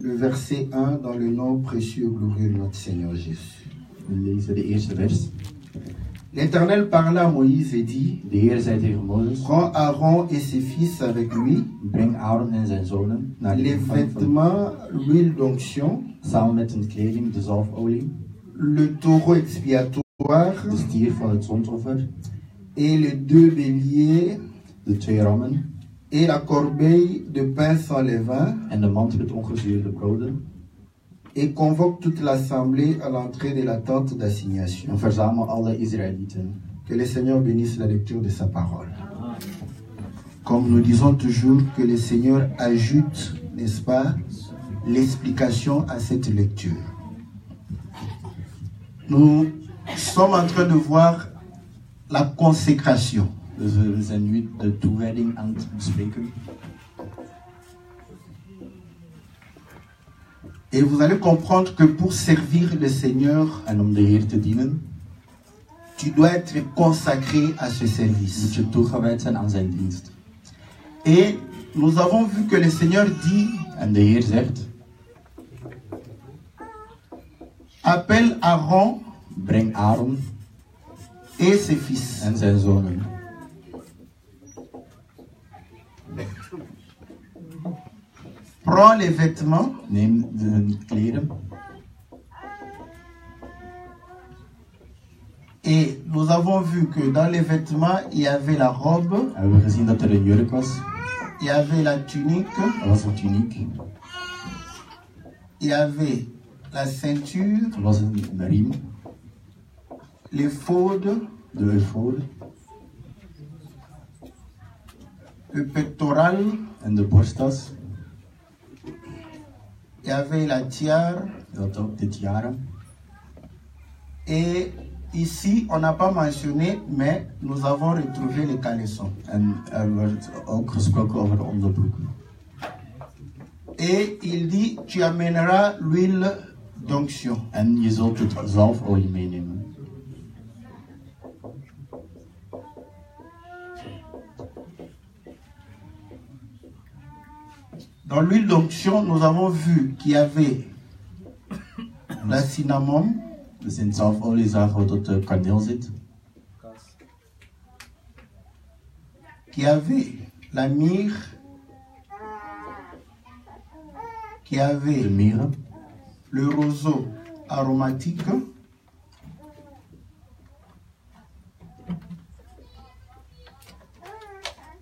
le verset 1 dans le nom précieux et glorieux de notre Seigneur Jésus. We lezen de eerste vers. L'Éternel parla à Moïse et dit, De Heer zei tegen Mozes, prends Aaron et ses fils avec lui, breng Aaron en zijn zonen naar de les ingang van, vêtements, l'huile d'onction, samen met een kleding, de zalfolie, le taureau expiatoire de stier van het zondoffer, et les 2 béliers de 2 rammen et la corbeille de pain sans levain, en de mand met ongezuurde broden. et convoque toute l'assemblée à l'entrée de la tente d'assignation. En verzamel alle Israëlieten. Que le Seigneur bénisse la lecture de sa parole. Comme nous disons toujours, que le Seigneur ajoute, n'est-ce pas, l'explication à cette lecture. Nous sommes en train de voir la consécration. Dus we zijn nu de toewijding aan het bespreken. Et vous allez comprendre que pour servir le Seigneur, En om de Heer te dienen, tu dois être consacré à ce moet service. je toegewijd zijn aan zijn dienst. Et nous avons vu que le Seigneur dit, En de Heer zegt, appelle Aaron breng Aaron et ses fils. en zijn zonen. Prends les vêtements Neem hun kleren. et nous avons vu que dans les vêtements, il y avait la robe, We hebben gezien dat er een jurk was. il y avait la tunique, Er was een tuniek. il y avait la ceinture, Er was een riem. l'éphod, De efood. le pectoral, En de borsttas. il y avait la tiare. Dat ook dit jaar. Et ici, on n'a pas mentionné, mais nous avons retrouvé les caleçons. En er wordt ook gesproken over de onderbroeken. Et il dit, tu amèneras l'huile d'onction. En je zult het zalfolie meenemen. Dans l'huile d'onction, nous avons vu qu'il y avait la cinnamon, Dus in het zalfolie zagen we dat er kaneel zit. qu'il y avait la myrrhe, qu'il y De avait mirre. le roseau aromatique,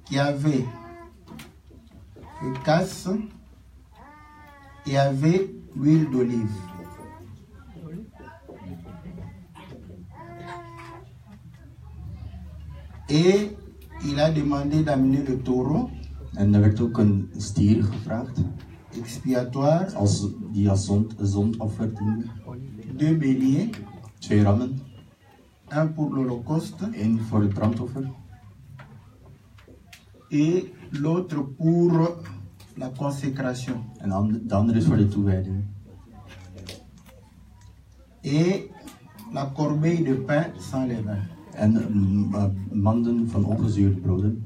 qu'il y avait le casse, et il y avait l'huile d'olive. Et il a demandé d'amener le taureau En er werd ook een stier gevraagd. expiatoire, Die als zondoffer diende. 2 béliers, 2 rammen. un pour l'holocauste 1 voor het brandoffer. et l'autre pour la consécration. En de andere is voor de toewijding. Et la corbeille de pain sans levain. En manden van ongezuurde broden.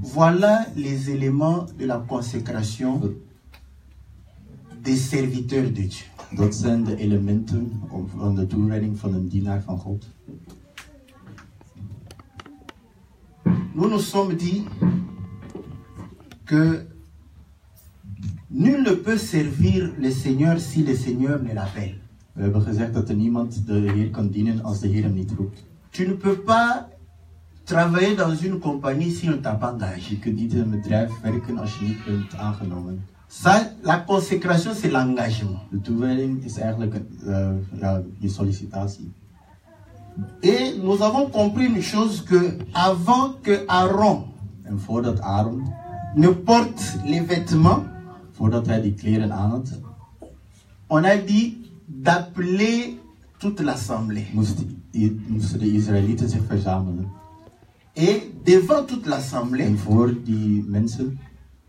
Voilà les éléments de la consécration des serviteurs de Dieu. Dat zijn de elementen van de toewijding van een dienaar van God. Nous nous sommes dit que nul ne peut servir le Seigneur si le Seigneur ne l'appelle. We hebben gezegd dat er niemand de Heer kan dienen als de Heer hem niet roept. Tu ne peux pas travailler dans une compagnie si on ne t'a pas engagé. Je kunt niet in een bedrijf werken als je niet bent aangenomen. Ça, la consécration, c'est l'engagement. De toewijding is eigenlijk je sollicitatie. Et nous avons compris une chose, que avant que Aaron En voordat Aaron, ne porte les vêtements, voordat hij die kleren aan had, on a dit d'appeler toute l'assemblée. moesten de Israëlieten zich verzamelen. Et devant toute l'assemblée, En voor die mensen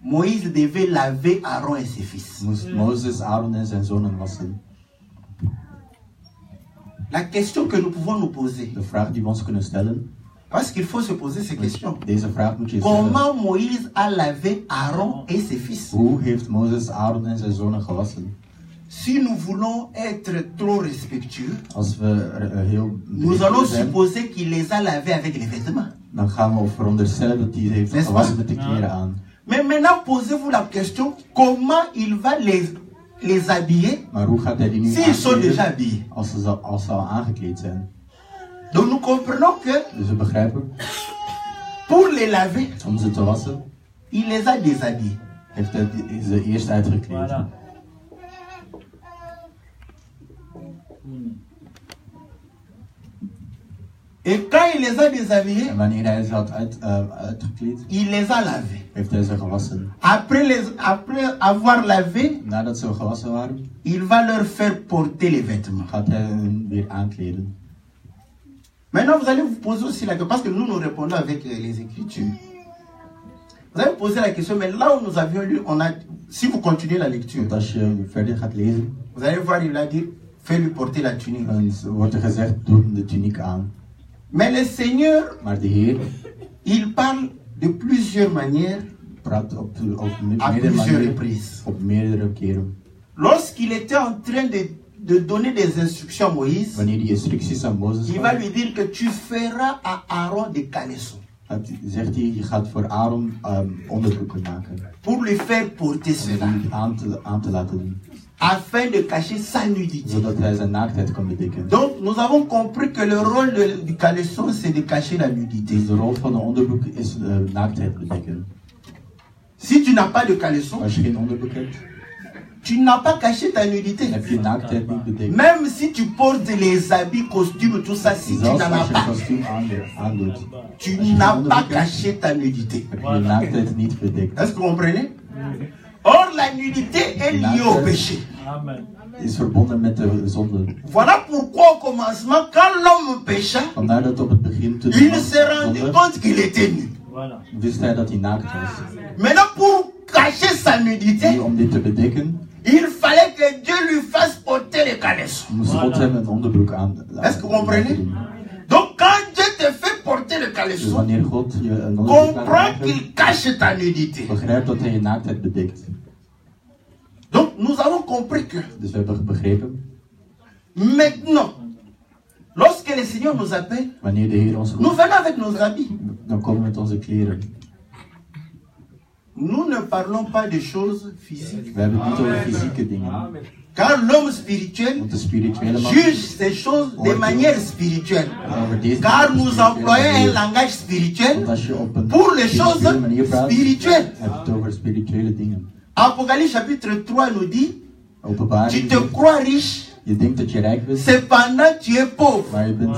Moïse devait laver Aaron et ses fils. moest Mozes Aaron en zijn zonen wassen. La question que nous pouvons nous poser, De vraag die we ons kunnen stellen, Parce qu'il faut se poser ces questions. Deze vraag moet je stellen. Comment Moïse a lavé Aaron et ses fils? Hoe heeft Mozes Aaron en zijn zonen gewassen? Si nous voulons être trop respectueux, Als we heel nous allons zijn, supposer qu'il les a lavés avec les vêtements. dan gaan we veronderstellen dat hij heeft N'est-ce gewassen pas? met de kleren aan. Mais maintenant, posez-vous la question, comment il va les habiller Maar hoe gaat hij die nu s'ils sont déjà aankleden habillés? als ze al aangekleed zijn? Donc nous comprenons que Dus we begrijpen, pour les laver, om ze te wassen, il les a déshabillés. heeft hij ze eerst uitgekleed. Voilà. Et quand il les a déshabillés, En wanneer hij ze had uitgekleed, il les a lavés. heeft hij ze gewassen. Après avoir lavé, Nadat ze gewassen waren, il va leur faire porter les vêtements. gaat hij hen weer aankleden. Maintenant, vous allez vous poser aussi la question, parce que nous répondons avec les Écritures. Vous allez vous poser la question, mais là où nous avions lu, si vous continuez la lecture, Want als je verder gaat lezen, vous allez voir, il a dit, fais-lui porter la tunique. dan wordt er gezegd, doe hem de tuniek aan. Mais le Seigneur, Maar de Heer il parle de plusieurs manières, praat op à meerdere plusieurs manieren, reprises. op meerdere keren. Lorsqu'il était en train de donner des instructions à Moïse, Wanneer die instructies aan Mozes il va gaan, lui dire que tu feras à Aaron des caleçons zegt hij, je gaat voor Aaron onderbroeken maken. pour lui faire porter Om cela, die aan te laten doen. afin de cacher sa nudité. Zodat hij zijn naaktheid kan bedekken. Donc nous avons compris que le rôle du caleçon, c'est de cacher la nudité. Dus de rol van een onderbroek is naaktheid bedekken. Si tu n'as pas de caleçon, Als je geen onderbroek hebt, tu n'as pas caché ta nudité. dan heb je naaktheid niet bedekt. Même si tu portes les habits, costumes, tout ça, si tu Zelfs n'en als as je een pas, kostuum aandoet, tu als je geen n'as pas onderbroek hebt, caché ta nudité. heb je je naaktheid niet bedekt. Est-ce que vous comprenez? Or, la nudité est liée au péché. Amen. Is verbonden met de zonde. Voilà pourquoi au commencement, quand l'homme pécha, Vandaar dat op het begin toen il s'est rendu zonde, compte qu'il était nu. Voilà. wist hij dat hij naakt was. Maintenant, pour cacher sa nudité, Nu, om dit te bedekken, il fallait que Dieu lui fasse porter les caleçons. moest God hem een onderbroek aan. Est-ce que vous comprenez? Donc, quand Dieu te fait porter le Dus caleçon, wanneer God je een onderbroek laat comprends maken, qu'il cache ta nudité. begrijp dat hij je naaktheid bedekt. Donc, nous avons compris que Dus we hebben begrepen, maintenant, lorsque le Seigneur nous appelle, wanneer de Heer ons nous roept, venons avec nos habits. dan komen we met onze kleren. Nous ne parlons pas de choses physiques. We hebben het niet over fysieke dingen. Car l'homme spirituel Want de spirituele man juge ces choses de manière spirituelle. over deze Car dingen nous spirituele employons un manier. langage spirituel Want als je op een pour les choses spirituele manier praat, spirituelles. heb je het over spirituele dingen. Apocalypse chapitre 3 nous dit, tu Openbaring, te crois riche, je denkt dat je rijk bent, cependant tu es pauvre. maar je bent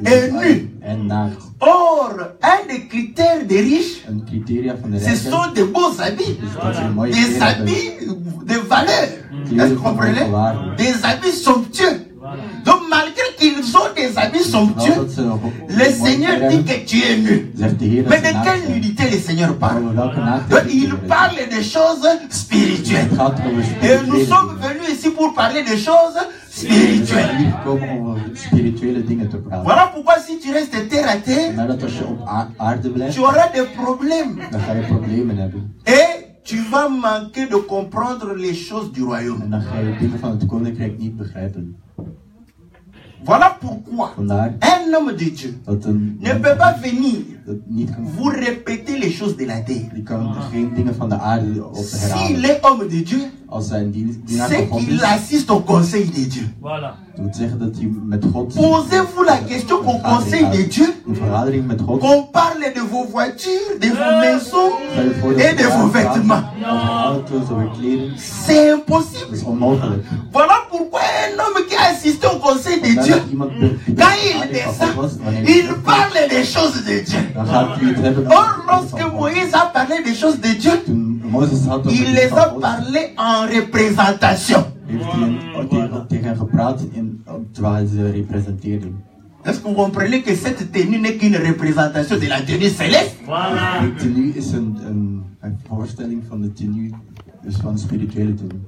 En nu? en naakt. Or, un des critères des riches, Een criteria van de ce rijken sont de beaux habits. is dat ze een mooie Des kleren hebben. habits de valeur. Est-ce que Kleren vous van comprenez? hoge waarde. Des habits somptueux. Voilà. Donc, malgré qu'ils ont des habits Wel somptueux, dat ze nog le mooie Seigneur kleren dit hebben, que tu es nu. zegt de Heer dat Mais ze de naakt quelle zijn. nudité le Seigneur parle? Over welke naaktheid Donc, de il Heer parle des choses Het spirituelles. gaat over Et nous spirituele sommes dingen. venus ici pour parler des choses We zijn spirituelles. hier gekomen om over spirituele dingen te praten. Voilà pourquoi si tu restes terre à terre, Maar dat als je op aarde blijft, tu auras des problèmes. dan ga je problemen hebben. Et tu vas manquer de comprendre les choses du royaume. En dan ga je dingen van het koninkrijk niet begrijpen. Voilà pourquoi Vandaar un homme de Dieu dat een ne peut pas venir dat niet kan, vous répéter les choses de la terre. die kan geen dingen van de aarde op S'il herhalen. est homme de Dieu, Als hij een dienaar c'est van God qu'il is, assiste au conseil de Dieu. Voilà. dat wil zeggen dat hij met God Posez-vous la question qu'au conseil de Dieu, een vergadering met God. qu'on parle de vos voitures, de vos maisons Stel je voor dat et de we vos praten vêtements. over auto's, over kleren. C'est Dat impossible. is onmogelijk. Voilà pourquoi un homme qui a assisté au conseil de Vandaar Dieu, dat iemand die quand il vergadering van God was, descend, wanneer hij il parle des choses de Dieu. dan gaat hij het hebben Or, over de lorsque dingen van God. Moïse a parlé des choses de Dieu, Toen Mozes had over il de les dingen a van God, parlé en représentation. heeft hij tegen hen gepraat terwijl hij ze representeerde. Est-ce que vous comprenez que cette tenue n'est qu'une représentation de la tenue céleste? Voilà. De tenue is een voorstelling van de tenue, dus van de spirituele tenue.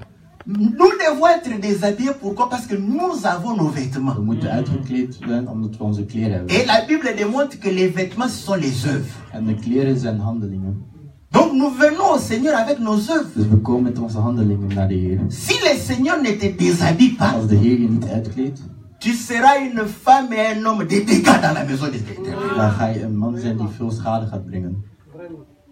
Nous devons être déshabillés. Pourquoi? Parce que nous avons nos vêtements. We moeten uitgekleed zijn omdat we onze kleren hebben. Et la Bible démontre que les vêtements, ce sont les œuvres. En de kleren zijn handelingen. Donc nous venons au Seigneur avec nos œuvres. Dus we komen met onze handelingen naar de Heer. Si le Seigneur ne te déshabille pas, Als de Heer je niet uitkleedt, tu seras une femme et un homme de dégâts dans la maison de l'Éternel. dan ga je een man zijn die veel schade gaat brengen.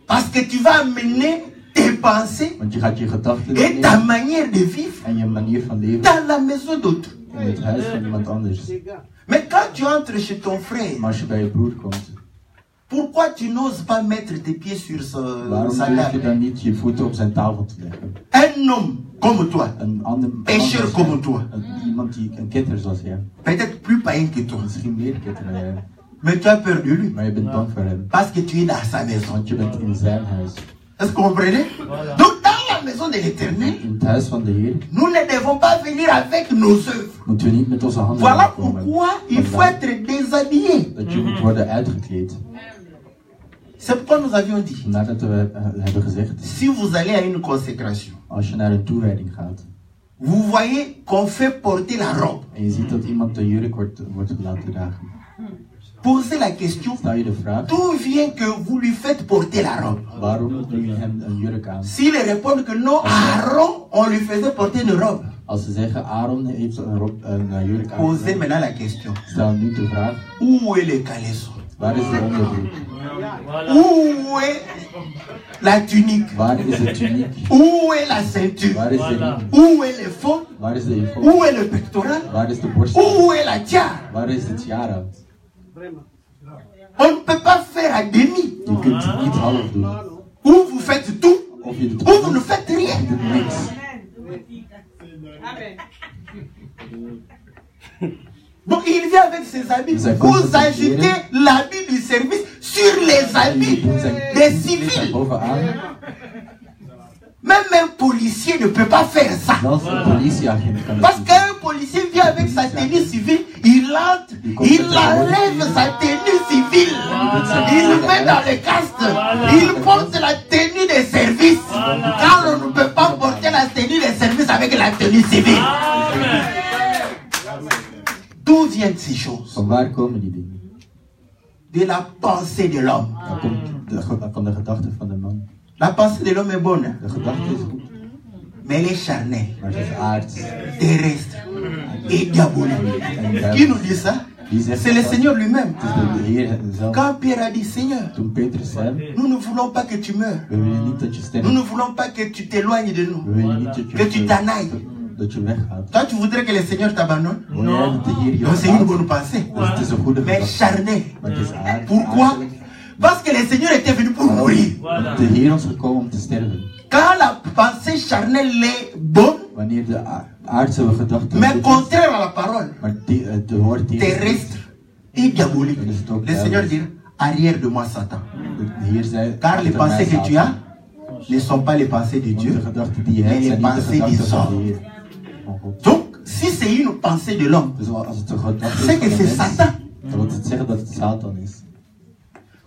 Parce que tu vas amener tes pensées Want je gaat je gedachten et ta manière de vivre en je manier van leven dans la maison d'autrui. in het huis van iemand anders. Mais quand tu entres chez ton frère, Maar als je bij je broer komt, pourquoi tu n'oses pas mettre tes pieds sur waarom sa durf je table? dan niet je voeten op zijn tafel te leggen? Un homme comme toi, Een ander Pécheur man comme zoals toi. jij, iemand die een ketter zoals jij, peut-être plus païen que toi, misschien meer ketter dan jij, mais tu as peur de lui. maar je bent bang voor hem, Parce que tu es dans sa maison. want je bent in zijn huis. Est-ce que vous comprenez? Donc dans la maison de l'Éternel, In het huis van de Heer nous ne devons pas venir avec nos œuvres. moeten we niet met onze handen Voilà komen. pourquoi il faut être déshabillé. Dat je moet worden uitgekleed. C'est pourquoi nous avions dit, Nadat we hebben gezegd, si vous allez à une consécration, als je naar een toewijding gaat vous voyez qu'on fait porter la robe. en je ziet dat iemand de jurk wordt laten dragen, Posez la question, stel je de vraag, d'où vient que vous lui faites porter la robe? waarom doe je hem een jurk aan? S'il répond que non, Aaron, on lui faisait porter une robe. Als ze zeggen, Aaron heeft een jurk aan, Posez maintenant la question, stel nu de vraag, où est le caleçon? waar is de onderbroek? Où est la tunique? Waar is de tuniek? Où est la ceinture? Waar is de riem? Où est le fond? Waar is de ephod? Où est le pectoral? Waar is de borst? Où est la tiare? Waar is de tiara? On ne peut pas faire à demi. Je kunt het niet half doen. Ou vous faites tout, Of je doet ou vous ne alles, faites rien. je doet niks. Donc il vient avec ses habits. Vous ajoutez l'habit du service sur les habits des civils. Bovenaan, Même un policier ne peut pas faire ça. zelfs een politieagent kan Parce het niet. qu'un policier vient avec sa tenue civile, il entre, il enlève sa tenue civile, il met dans le casque, il porte la tenue de service. Car on ne peut pas porter la tenue de service avec la tenue civile. D'où viennent ces choses? Van waar komen die dingen? De la pensée de l'homme. Dat komt van de gedachte van de man. La pensée de l'homme est bonne, De gedachte is goed, mais elle est charnelle, maar het is aards. terrestre et diabolique. Qui nous dit ça? C'est le Seigneur lui-même. Het is de Heer zelf. Quand Pierre a dit, Seigneur, Toen Petrus zei, nous ne voulons pas que tu meurs. we willen niet dat je Nous sterft. ne voulons pas que tu t'éloignes de nous. We willen niet Que tu t'en ailles. dat je weggaat. Toi, tu voudrais que le Seigneur t'abandonne? Wil jij dat de Heer je Donc c'est une bonne verlaat? pensée. Dus het is een goede Mais gedachte. charnée. Maar het is aard. Pourquoi? aardelijk. Parce que le Seigneur était venu pour mourir. De Heer is gekomen om te sterven. Quand la pensée charnelle est bonne, Wanneer de aardse gedachte mais goed is, contraire à la parole, maar de woord terrestre et diabolique, Dan is het ook le Seigneur dit, duivels. arrière de moi Satan. De Heer zei, Car les achter mij, pensées que tu Satan. as ne sont pas les pensées de Want Dieu. de gedachten die je Mais hebt les zijn niet de pensées gedachten des van de hommes. Heer. Van God. Donc, si c'est une pensée de l'homme, Dus als het de gedachte c'est is que van de c'est mens, Satan. dan wil het zeggen dat het Satan is.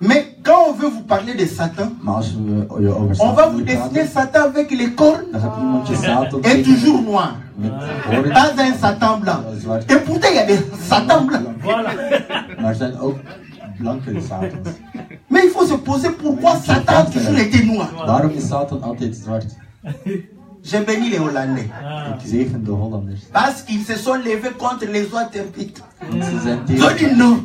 Mais quand on veut vous parler de Satan, Maar als we je over on va Satan vous willen dessiner praten, Satan avec les cornes dan gaat iemand je Satan et tekenen toujours noir. met hoorn. Pas un Satan blanc. Et pourtant, il y a des Satans blancs. Maar er zijn ook blanke Satans. Mais il faut se poser pourquoi Satan a toujours été noir. Waarom is Satan altijd zwart? J'ai béni les Hollandais. Ik zegen de Hollanders. Parce qu'ils se sont levés contre les interprètes. Want ze zijn Ils ont dit non.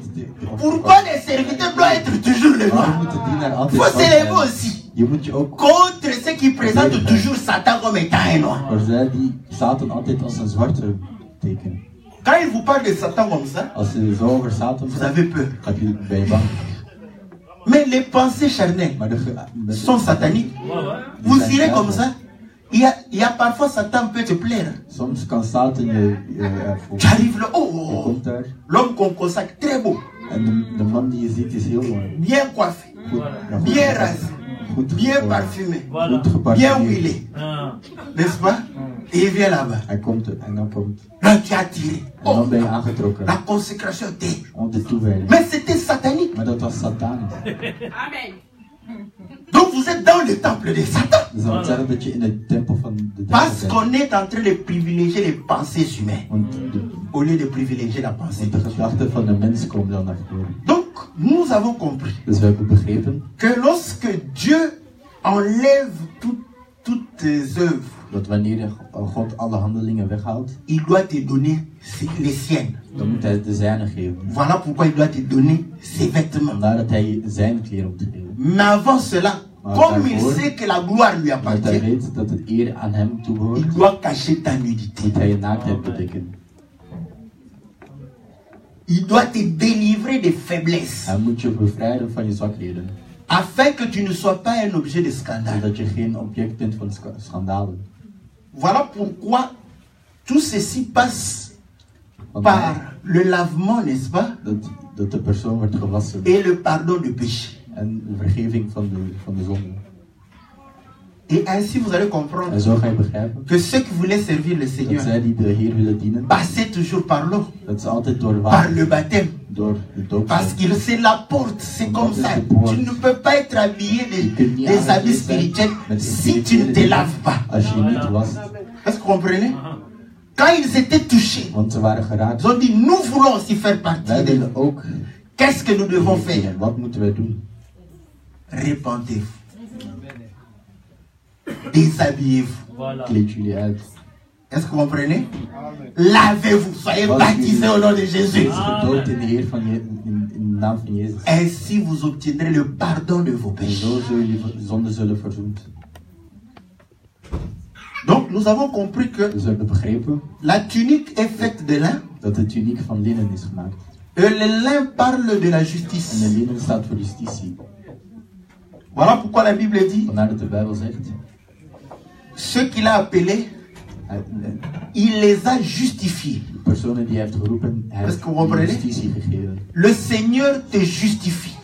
Pourquoi les serviteurs doivent être toujours les Waarom noirs? moet de dienaar Il altijd faut zwart se lever zijn? aussi Je moet je ook contre ceux qui présentent toujours Satan comme étant un noir. voor zij die Satan altijd als een zwarte tekenen. Quand ils vous parlent de Satan comme ça, Als ze zo over Satan vous praten, avez peur. ben je bang. Mais les pensées charnelles Maar sont sataniques. Vous irez comme ça. Il y a parfois Satan peut te plaire. Soms kan Satan je Tu volgen. arrives là, Je oh, komt daar l'homme qu'on consacre, très beau, en de man die je ziet is heel mooi. bien coiffé, Goed, ja, goed bien gedaan. rasé, Goed bien gekomen. parfumé, Goed bien geparfumeerd. huilé, n'est-ce pas? Et il vient là-bas. Hij komt er en dan komt. Là, tu as tiré. En dan Oh, ben je aangetrokken la consécration t'est. om de toewijding. Mais c'était satanique. Maar dat was satanisch. Donc vous êtes dans le temple de Satan. Dus dat wil zeggen dat je in de tempel van de Parce qu'on est en train de privilégier les pensées humaines au lieu de privilégier la pensée. Donc, nous avons compris que lorsque Dieu enlève toutes tes œuvres, dat wanneer God alle handelingen weghaalt, il doit te donner les siennes. Dan moet hij de zijne geven. Voilà pourquoi il doit te donner ses vêtements. Vandaar dat hij zijn kleren moet geven. Mais avant cela, comme il sait que la gloire lui appartient, hij weet dat het eer aan hem toebehoort, il doit cacher ta nudité. Moet hij je naaktheid bedekken. Il doit te délivrer des faiblesses. Hij moet je bevrijden van je zwakheden. Afin que tu ne sois pas un objet de scandale. Zodat je geen object bent van schandalen. Voilà pourquoi tout ceci passe par le lavement, n'est-ce pas? Dat de persoon wordt gewassen. Et le pardon du péché. En de vergeving van de zonde. Et ainsi vous allez comprendre que ceux qui voulaient servir le Seigneur passaient toujours par l'eau, par le baptême. Parce que c'est la porte, c'est comme ça. Tu ne peux pas être habillé des habits spirituels si tu ne te laves pas. Est-ce que vous comprenez? Quand ils étaient touchés, ils ont dit, nous voulons aussi faire partie de nous. Qu'est-ce que nous devons faire? Répentez-vous. Déshabillez-vous. Voilà. Est-ce que vous comprenez? Lavez-vous, soyez baptisés au nom de Jésus. Ainsi vous obtiendrez le pardon de vos péchés. Donc nous avons compris que la tunique est faite de lin. Et le lin parle de la justice. Voilà pourquoi la Bible dit, ceux qu'il a appelés, il les a justifiés. Est-ce que vous comprenez? Le Seigneur te justifie.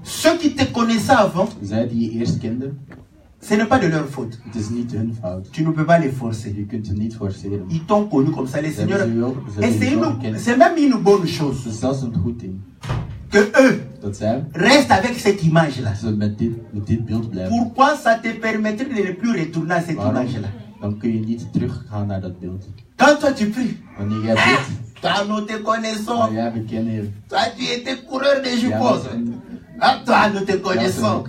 Ceux qui te connaissaient avant, ce n'est pas de leur faute. Tu ne peux pas les forcer. Ils t'ont connu comme ça, les seigneurs. Et c'est même une bonne chose que eux restent avec cette image-là. Pourquoi ça te permettrait de ne plus retourner à cette image-là? Quand toi tu pries, toi nous te connaissons. Toi tu étais coureur de jupeaux. Toi nous te connaissons.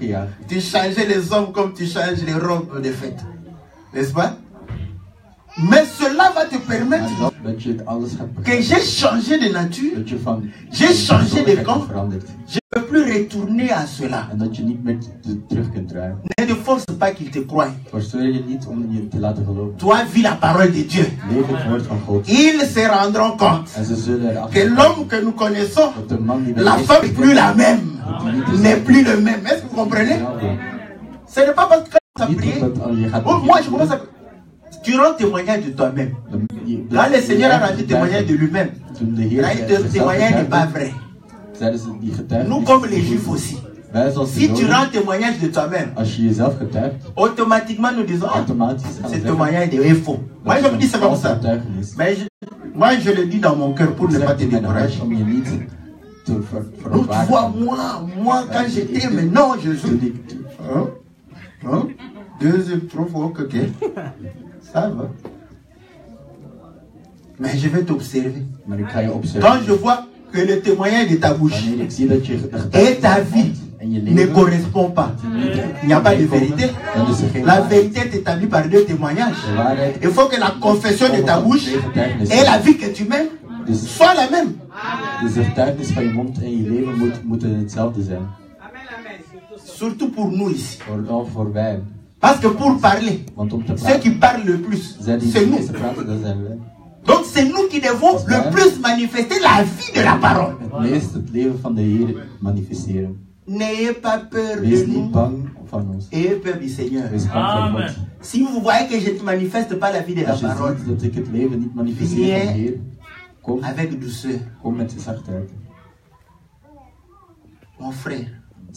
Tu changeais les hommes comme tu changes les robes de fête. N'est-ce pas? Mais cela va te permettre que j'ai changé de nature, j'ai changé de camp, je ne peux plus retourner à cela. Ne te force pas qu'il te croie. Toi, vis la parole de Dieu. Ils se rendront compte que l'homme que nous connaissons, la femme n'est plus la même, n'est plus le même. Est-ce que vous comprenez? Ce n'est pas parce que tu as prié. Moi, je commence à... Tu rends témoignage de toi-même. Quand le Seigneur a rendu témoignage de lui-même, le témoignage n'est pas vrai. Nous, comme les Juifs aussi. Si tu rends témoignage de toi-même, automatiquement nous disons, ce témoignage est faux. Moi, je me dis c'est comme ça. Mais moi, je le dis dans mon cœur pour ne pas te décourager. Donc, tu vois, moi, quand j'étais, mais non, je joue. 2, 3 fois, ok. Ça va. Mais je vais t'observer. Quand je vois que le témoignage de ta bouche et ta vie ne correspond pas, il n'y a pas de vérité. La vérité est établie par 2 témoignages. Il faut que la confession de ta bouche et la vie que tu mènes soient la même. Surtout pour nous ici. Parce que pour parler, ceux qui parlent le plus, c'est nous. Donc c'est nous qui devons le plus manifester la vie de la parole. N'ayez pas peur de nous. Ayez peur du Seigneur. Amen. Si vous voyez que je ne manifeste pas la vie de la parole, viens avec douceur. Mon frère.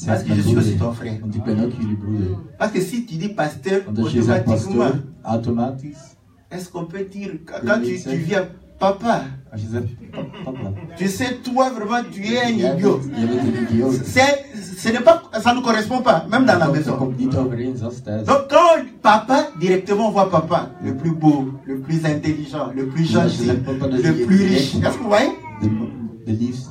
Parce que je suis aussi ton frère. Parce que si tu dis pasteur, automatiquement, est-ce qu'on peut dire, quand tu viens, papa, tu sais, toi vraiment, tu es un idiot. Ce n'est pas, ça ne correspond pas, même dans la maison. Donc quand papa, directement on voit papa, le plus beau, le plus intelligent, le plus gentil, le plus riche. Est-ce que vous voyez? De liefste.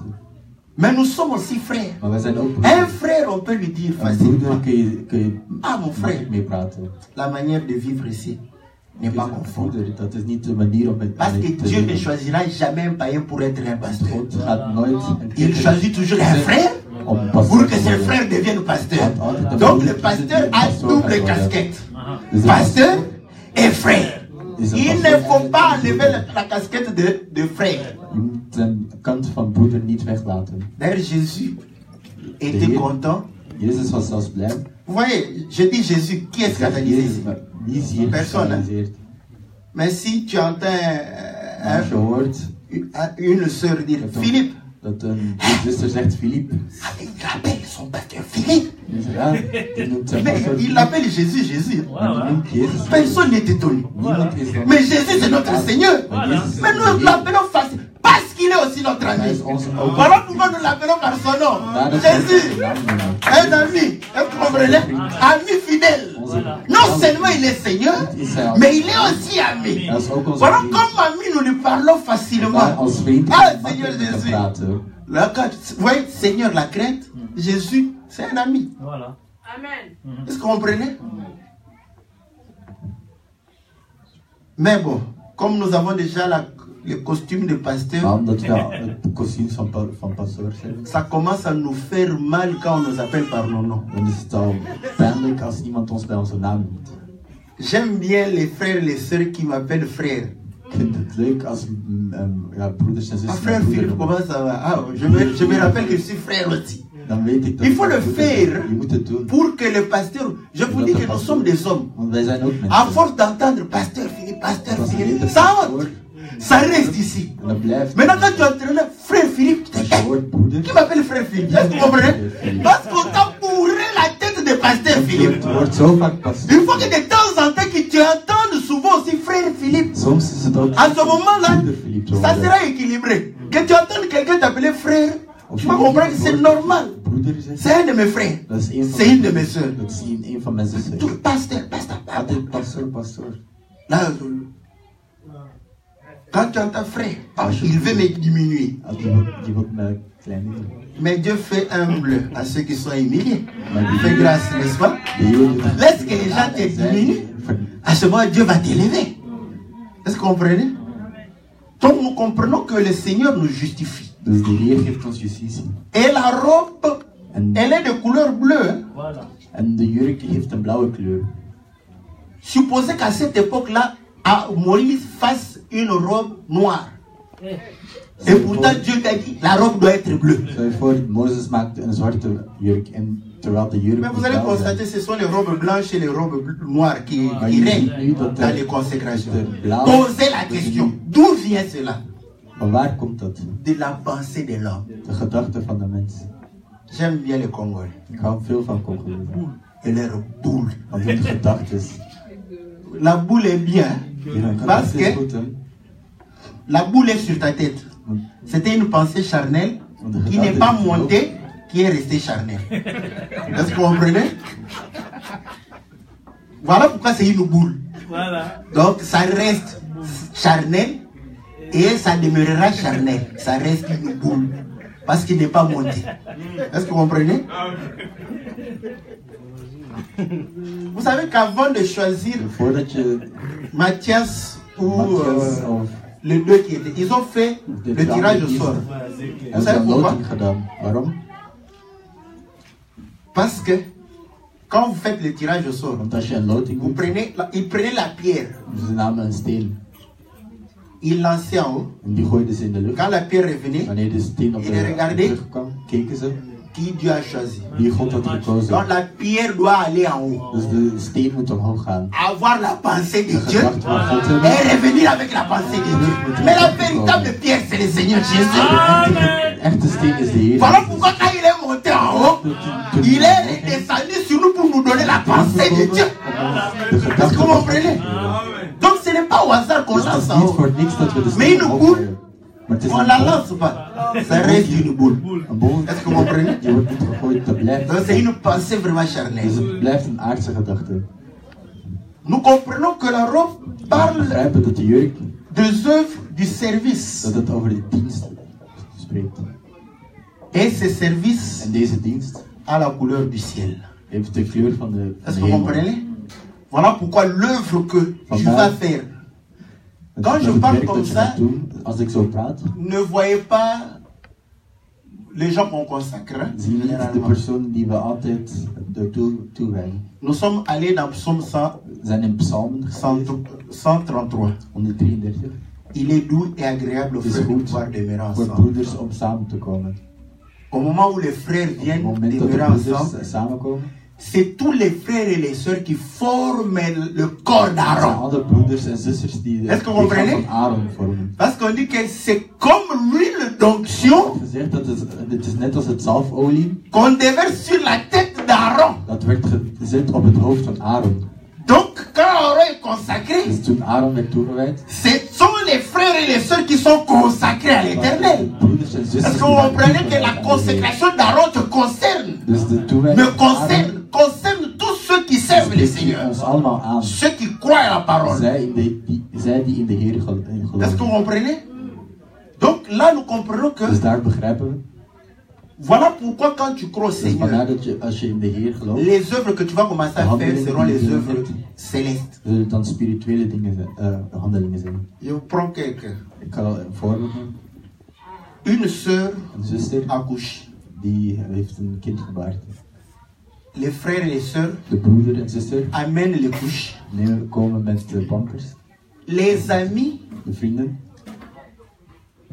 Mais nous sommes aussi frères. Maar wij zijn ook Un broeders. frère, on peut lui dire Een facilement. broeder kun je Ah, mon frère, makkelijk mee praten. la manière de vivre ici n'est pas conforme. Broeder, dat is niet de manier om met Parce que mee te Dieu ne leven. choisira jamais un païen pour être un pasteur. God gaat nooit een Il choisit toujours un frère om pour pastor que te ses worden. frères deviennent pasteurs. Want Donc le pasteur a double casquette. Pasteur et frère. Il ne faut pas enlever la casquette de frère. Je moet zijn kant van broeder niet weglaten. D'ailleurs, Jésus était content. Jezus was zelfs blij. Vous voyez, je dis Jésus, qui est scandalisé ici? maar wie is hier Personne, hein? gescandaliseerd? Mais si tu entends Als je hoort une sœur dire Philippe, dat een zuster zegt Philippe. il appelle son pasteur Philippe. Ja, die noemt zijn Mais pastor. il l'appelle Jésus, Jésus. Die noemt Jezus. Personne n'est étonné. Niemand is dan. Mais Jésus c'est notre Seigneur. Mais nous l'appelons facile parce qu'il est aussi notre Hij ami. is onze ook. Voilà pourquoi nous l'appelons par son nom. Jésus, un ami, vous comprenez? Ami fidèle. Non seulement il est Seigneur, mais il est aussi ami. Voilà comme ami nous lui parlons facilement. Maar als vriend Ah, is het Seigneur makkelijk te Jésus. praten. Là, quand, vous voyez, Seigneur, la crainte, Jésus, c'est un ami. Voilà. Amen. Est-ce que vous comprenez? Mais bon, comme nous avons déjà le costume de pasteur, Maar omdat we het kostuum van pastoor zijn, ça commence à nous faire mal quand on nous appelle par nos noms. dan is het al pijnlijk als iemand ons bij onze naam noemt. J'aime bien les frères et les sœurs qui m'appellent frère. Ik vind het leuk als ja, broeders en Ah, zussen frère mij broeder Philippe, noemen. comment ça va? Ah, je me rappelle que je suis frère aussi. Dan weet ik dat Il faut ik le broeder faire ben. Je moet het doen. pour que le pasteur, je vous dis que nous sommes des hommes. Want wij zijn ook À mensen. force d'entendre pasteur Philippe, Als je Philippe, weet ça dat honte. Ça reste ici. en dat blijft. Maintenant, quand tu entends frère Philippe, tu Als dis, je hoort broeder, qui m'appelle frère Philippe? Est-ce que vous comprenez? Parce qu'on t'a bourré la tête de pasteur Philippe. het wordt zo vaak Il pastoor. faut que de temps en temps que tu entendes souvent aussi frère Philippe. Soms is het ook À ce moment-là, broeder Philippe te ça horen. sera équilibré. Que tu entendes quelqu'un t'appeler frère, Of tu vas comprendre que c'est normal. Broeder zegt, C'est un de mes frères. dat is een van C'est une de mes soeurs. Dat is een van mijn zussen. Tout pasteur, pasteur, pasteur. Altijd pastoor. Là, quand tu entends frère, ah, il veut me diminuer. Die wordt mij klein doen. Mais Dieu fait humble à ceux qui sont humiliés. Il fait grâce, n'est-ce pas? De Joden Laisse que les gens te diminuent. À ce moment, Dieu va t'élever. Est-ce que vous comprenez? Donc nous comprenons que le Seigneur nous justifie. Dus de Heer geeft ons justitie. Et la robe, En, elle est de couleur bleue. Hein? Voilà. en de jurk heeft een blauwe kleur. Supposez qu'à cette époque-là, Moïse fasse une robe noire. Et pourtant, Dieu t'a dit, la robe doit être bleue. Stel je voor, Mozes maakte een zwarte jurk. En terwijl de jurk Mais vous moest allez blauw zijn. constater, ce sont les robes blanches et les robes noires qui Maar je ziet règnent nu dat dans les de consécrations. blauw... Posez la question, d'où vient cela? Van waar komt dat? De la pensée de l'homme. De gedachte van de mens. J'aime bien les Congolais. Ik hou veel van Congolese. Et leur boule. Want hun gedachten. La boule est bien. Hun Parce gedachten is que goed, hè? la boule est sur ta tête. Want C'était une pensée charnelle qui n'est pas montée, qui est restée charnelle. Est-ce que vous comprenez? Voilà pourquoi c'est une boule. Voilà. Donc ça reste charnel et ça demeurera charnel. Ça reste une boule. Parce qu'il n'est pas monté. Est-ce que vous comprenez? Vous savez qu'avant de choisir voordat je Mathias ou Matthias of les deux qui étaient, ils ont fait le tirage au sort. hebben ze een loting gedaan. Waarom? Parce que quand vous faites le tirage au sort, Want als je een loting vous doet, ils prenaient la pierre, ze namen een steen ils lançaient en haut. en die gooiden ze in de lucht. Quand la pierre revenait, Wanneer de steen op Et de regardez. terug kwam, keken ze qui Dieu a choisi. wie God had gekozen. Donc la pierre doit aller en haut. Dus de steen moet omhoog gaan. Avoir la pensée de De Dieu gedachte van God hebben. et revenir avec la pensée de Dieu. Mais la véritable pierre, c'est le Seigneur Jésus. De echte steen is de Heer. Voilà pourquoi quand il est monté en haut, il est descendu sur nous pour nous donner la pensée de Dieu. De Est-ce gedachte que vous van God. comprenez? Donc ce n'est pas au hasard qu'on Dus het lance is en niet haut. voor niks dat we de Mais steen une omhoog boule, gooien. Maar het is on een la bol. lance pas. Ça reste une boule. Een bol. Est-ce que vous comprenez? Die wordt niet gegooid, dat blijft. Donc c'est une pensée vraiment Dus charnelle. het blijft een aardse gedachte. Nous comprenons que la robe We parle begrijpen dat de jurk des œuvres du service. dat het over de dienst spreekt. Et ce service En deze dienst a la couleur du ciel. heeft de kleur van de Est-ce que vous hemel. comprenez? Voilà pourquoi l'œuvre que tu vas faire. Quand je het parle werk comme dat je ça, gaat doen, als ik zo praat, ne voyez pas les gens qu'on consacre. Hein, zie je niet de généralement. persoon die we altijd ertoe toewijden. Nous sommes allés dans Psaume 100, We zijn in Psalmen 133. 133. Il est doux et agréable aux Het is frères de goed pouvoir demeurer voor ensemble. broeders om samen te komen. Au moment où les frères Op het viennent moment dat de demeurer broeders ensemble, samenkomen, c'est tous les frères et les sœurs qui forment le corps zijn d'Aaron. alle broeders en zusters die de Est-ce que vous lichaam comprenez? van Aaron vormen. Parce qu'on dit que c'est comme l'huile d'onction Gezegd dat het is net als het zalfolie, qu'on déverse sur la tête d'Aaron. dat werd gezet op het hoofd van Aaron. Donc, quand Aaron est consacré, Dus toen Aaron werd toegewijd, ce sont les frères et les sœurs qui sont consacrés à waren l'Éternel. de broeders en Est-ce zusters que die vous waren comprenez que toegewijd la aan de Heer. consécration d'Aaron te concerne? Dus de toewijding Me van Aaron concerne tous ceux qui servent le spreekt Seigneur. ons allemaal aan. Ceux qui croient à la parole. Zij die in de Heer Est-ce que vous geloven. comprenez? Donc là, nous comprenons que Dus daar begrijpen we. voilà pourquoi quand tu crois au Dus Seigneur, vandaar dat je, als je in de Heer gelooft, les œuvres que tu vas commencer à faire seront les œuvres célestes. zullen het dan spirituele dingen zijn, handelingen zijn. Je prends quelqu'un. Ik ga een voorbeeld nemen. Une sœur Een zuster accouche. die heeft een kind gebaard. Les frères et les sœurs De broeder en zuster amènent les couches. komen met de pampers. Les amis De vrienden,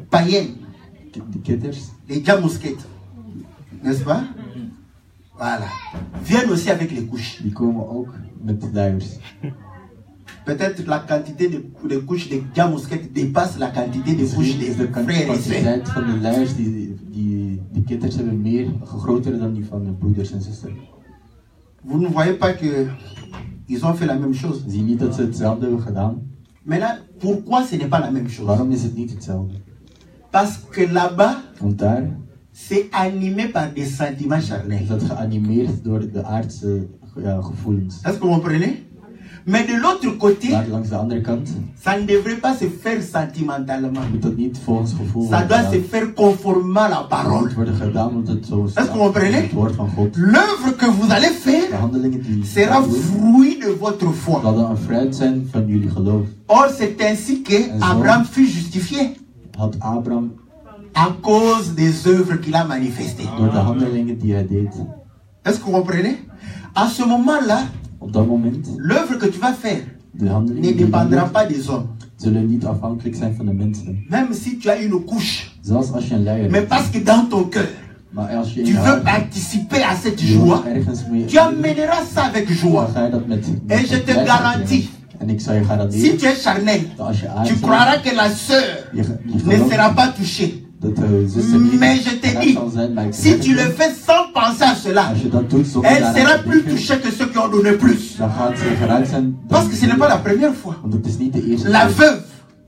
païens, de kitters, les diamousquettes, n'est-ce pas? Voilà. Viennent aussi avec les couches. die komen ook met de luiers. Peut-être la quantité de couches des diamousquettes dépasse la quantité de couches Misschien des is de frères et sœurs. kwantiteit van de luiers die kitters hebben meer groter dan die van de broeders en zusters. Vous ne voyez pas que ils ont fait la même chose. Zie je niet dat ze hetzelfde hebben gedaan? Maintenant, pourquoi ce n'est pas la même chose? Waarom is het niet hetzelfde? Parce que là-bas, Want daar c'est animé par des sentiments is charnels. dat geanimeerd door de aardse gevoelens. Est-ce que vous comprenez? Mais de l'autre côté, Maar langs de andere kant ça ne devrait pas se faire sentimentalement. moet dat niet volgens gevoel Ça worden doit se gedaan. faire conformément à la Het parole. moet worden gedaan omdat het zo Est-ce que vous comprenez? het woord van God. L'œuvre que vous allez De faire handelingen die sera doen, fruit de votre foi. dat een fruit zijn van jullie geloof. Or, c'est ainsi que En zo Abraham fut justifié had Abraham à cause des œuvres qu'il a manifestées. door de handelingen die hij deed. Est-ce que vous comprenez? À ce moment-là, Op dat moment, l'œuvre que tu vas faire de handelingen ne die je dépendra doet, pas des hommes. zullen niet afhankelijk zijn van de mensen. Même si tu as une couche. Zelfs als je een luier Mais hebt. parce que dans ton cœur, Maar als je in tu je veux hart participer à cette je joie, wilt ergens mee, tu amèneras ça avec dan joie. ga je dat met Et je te blijdschap garantis, doen. En ik zou je si garanderen tu es charnel, dat als je tu aarzelt, croiras que la sœur je ne gelooft sera pas touchée. dat de zuster niet Mais je te geraakt dis, zal zijn, maar ik si zeg tu le het, fais sans penser à cela, als je dat doet zonder elle daaraan sera te plus denken, touchée que ceux qui ont donné plus. dan gaat ze geraakt zijn. Parce que ce n'est pas la première fois. Want het is niet de eerste La keer. veuve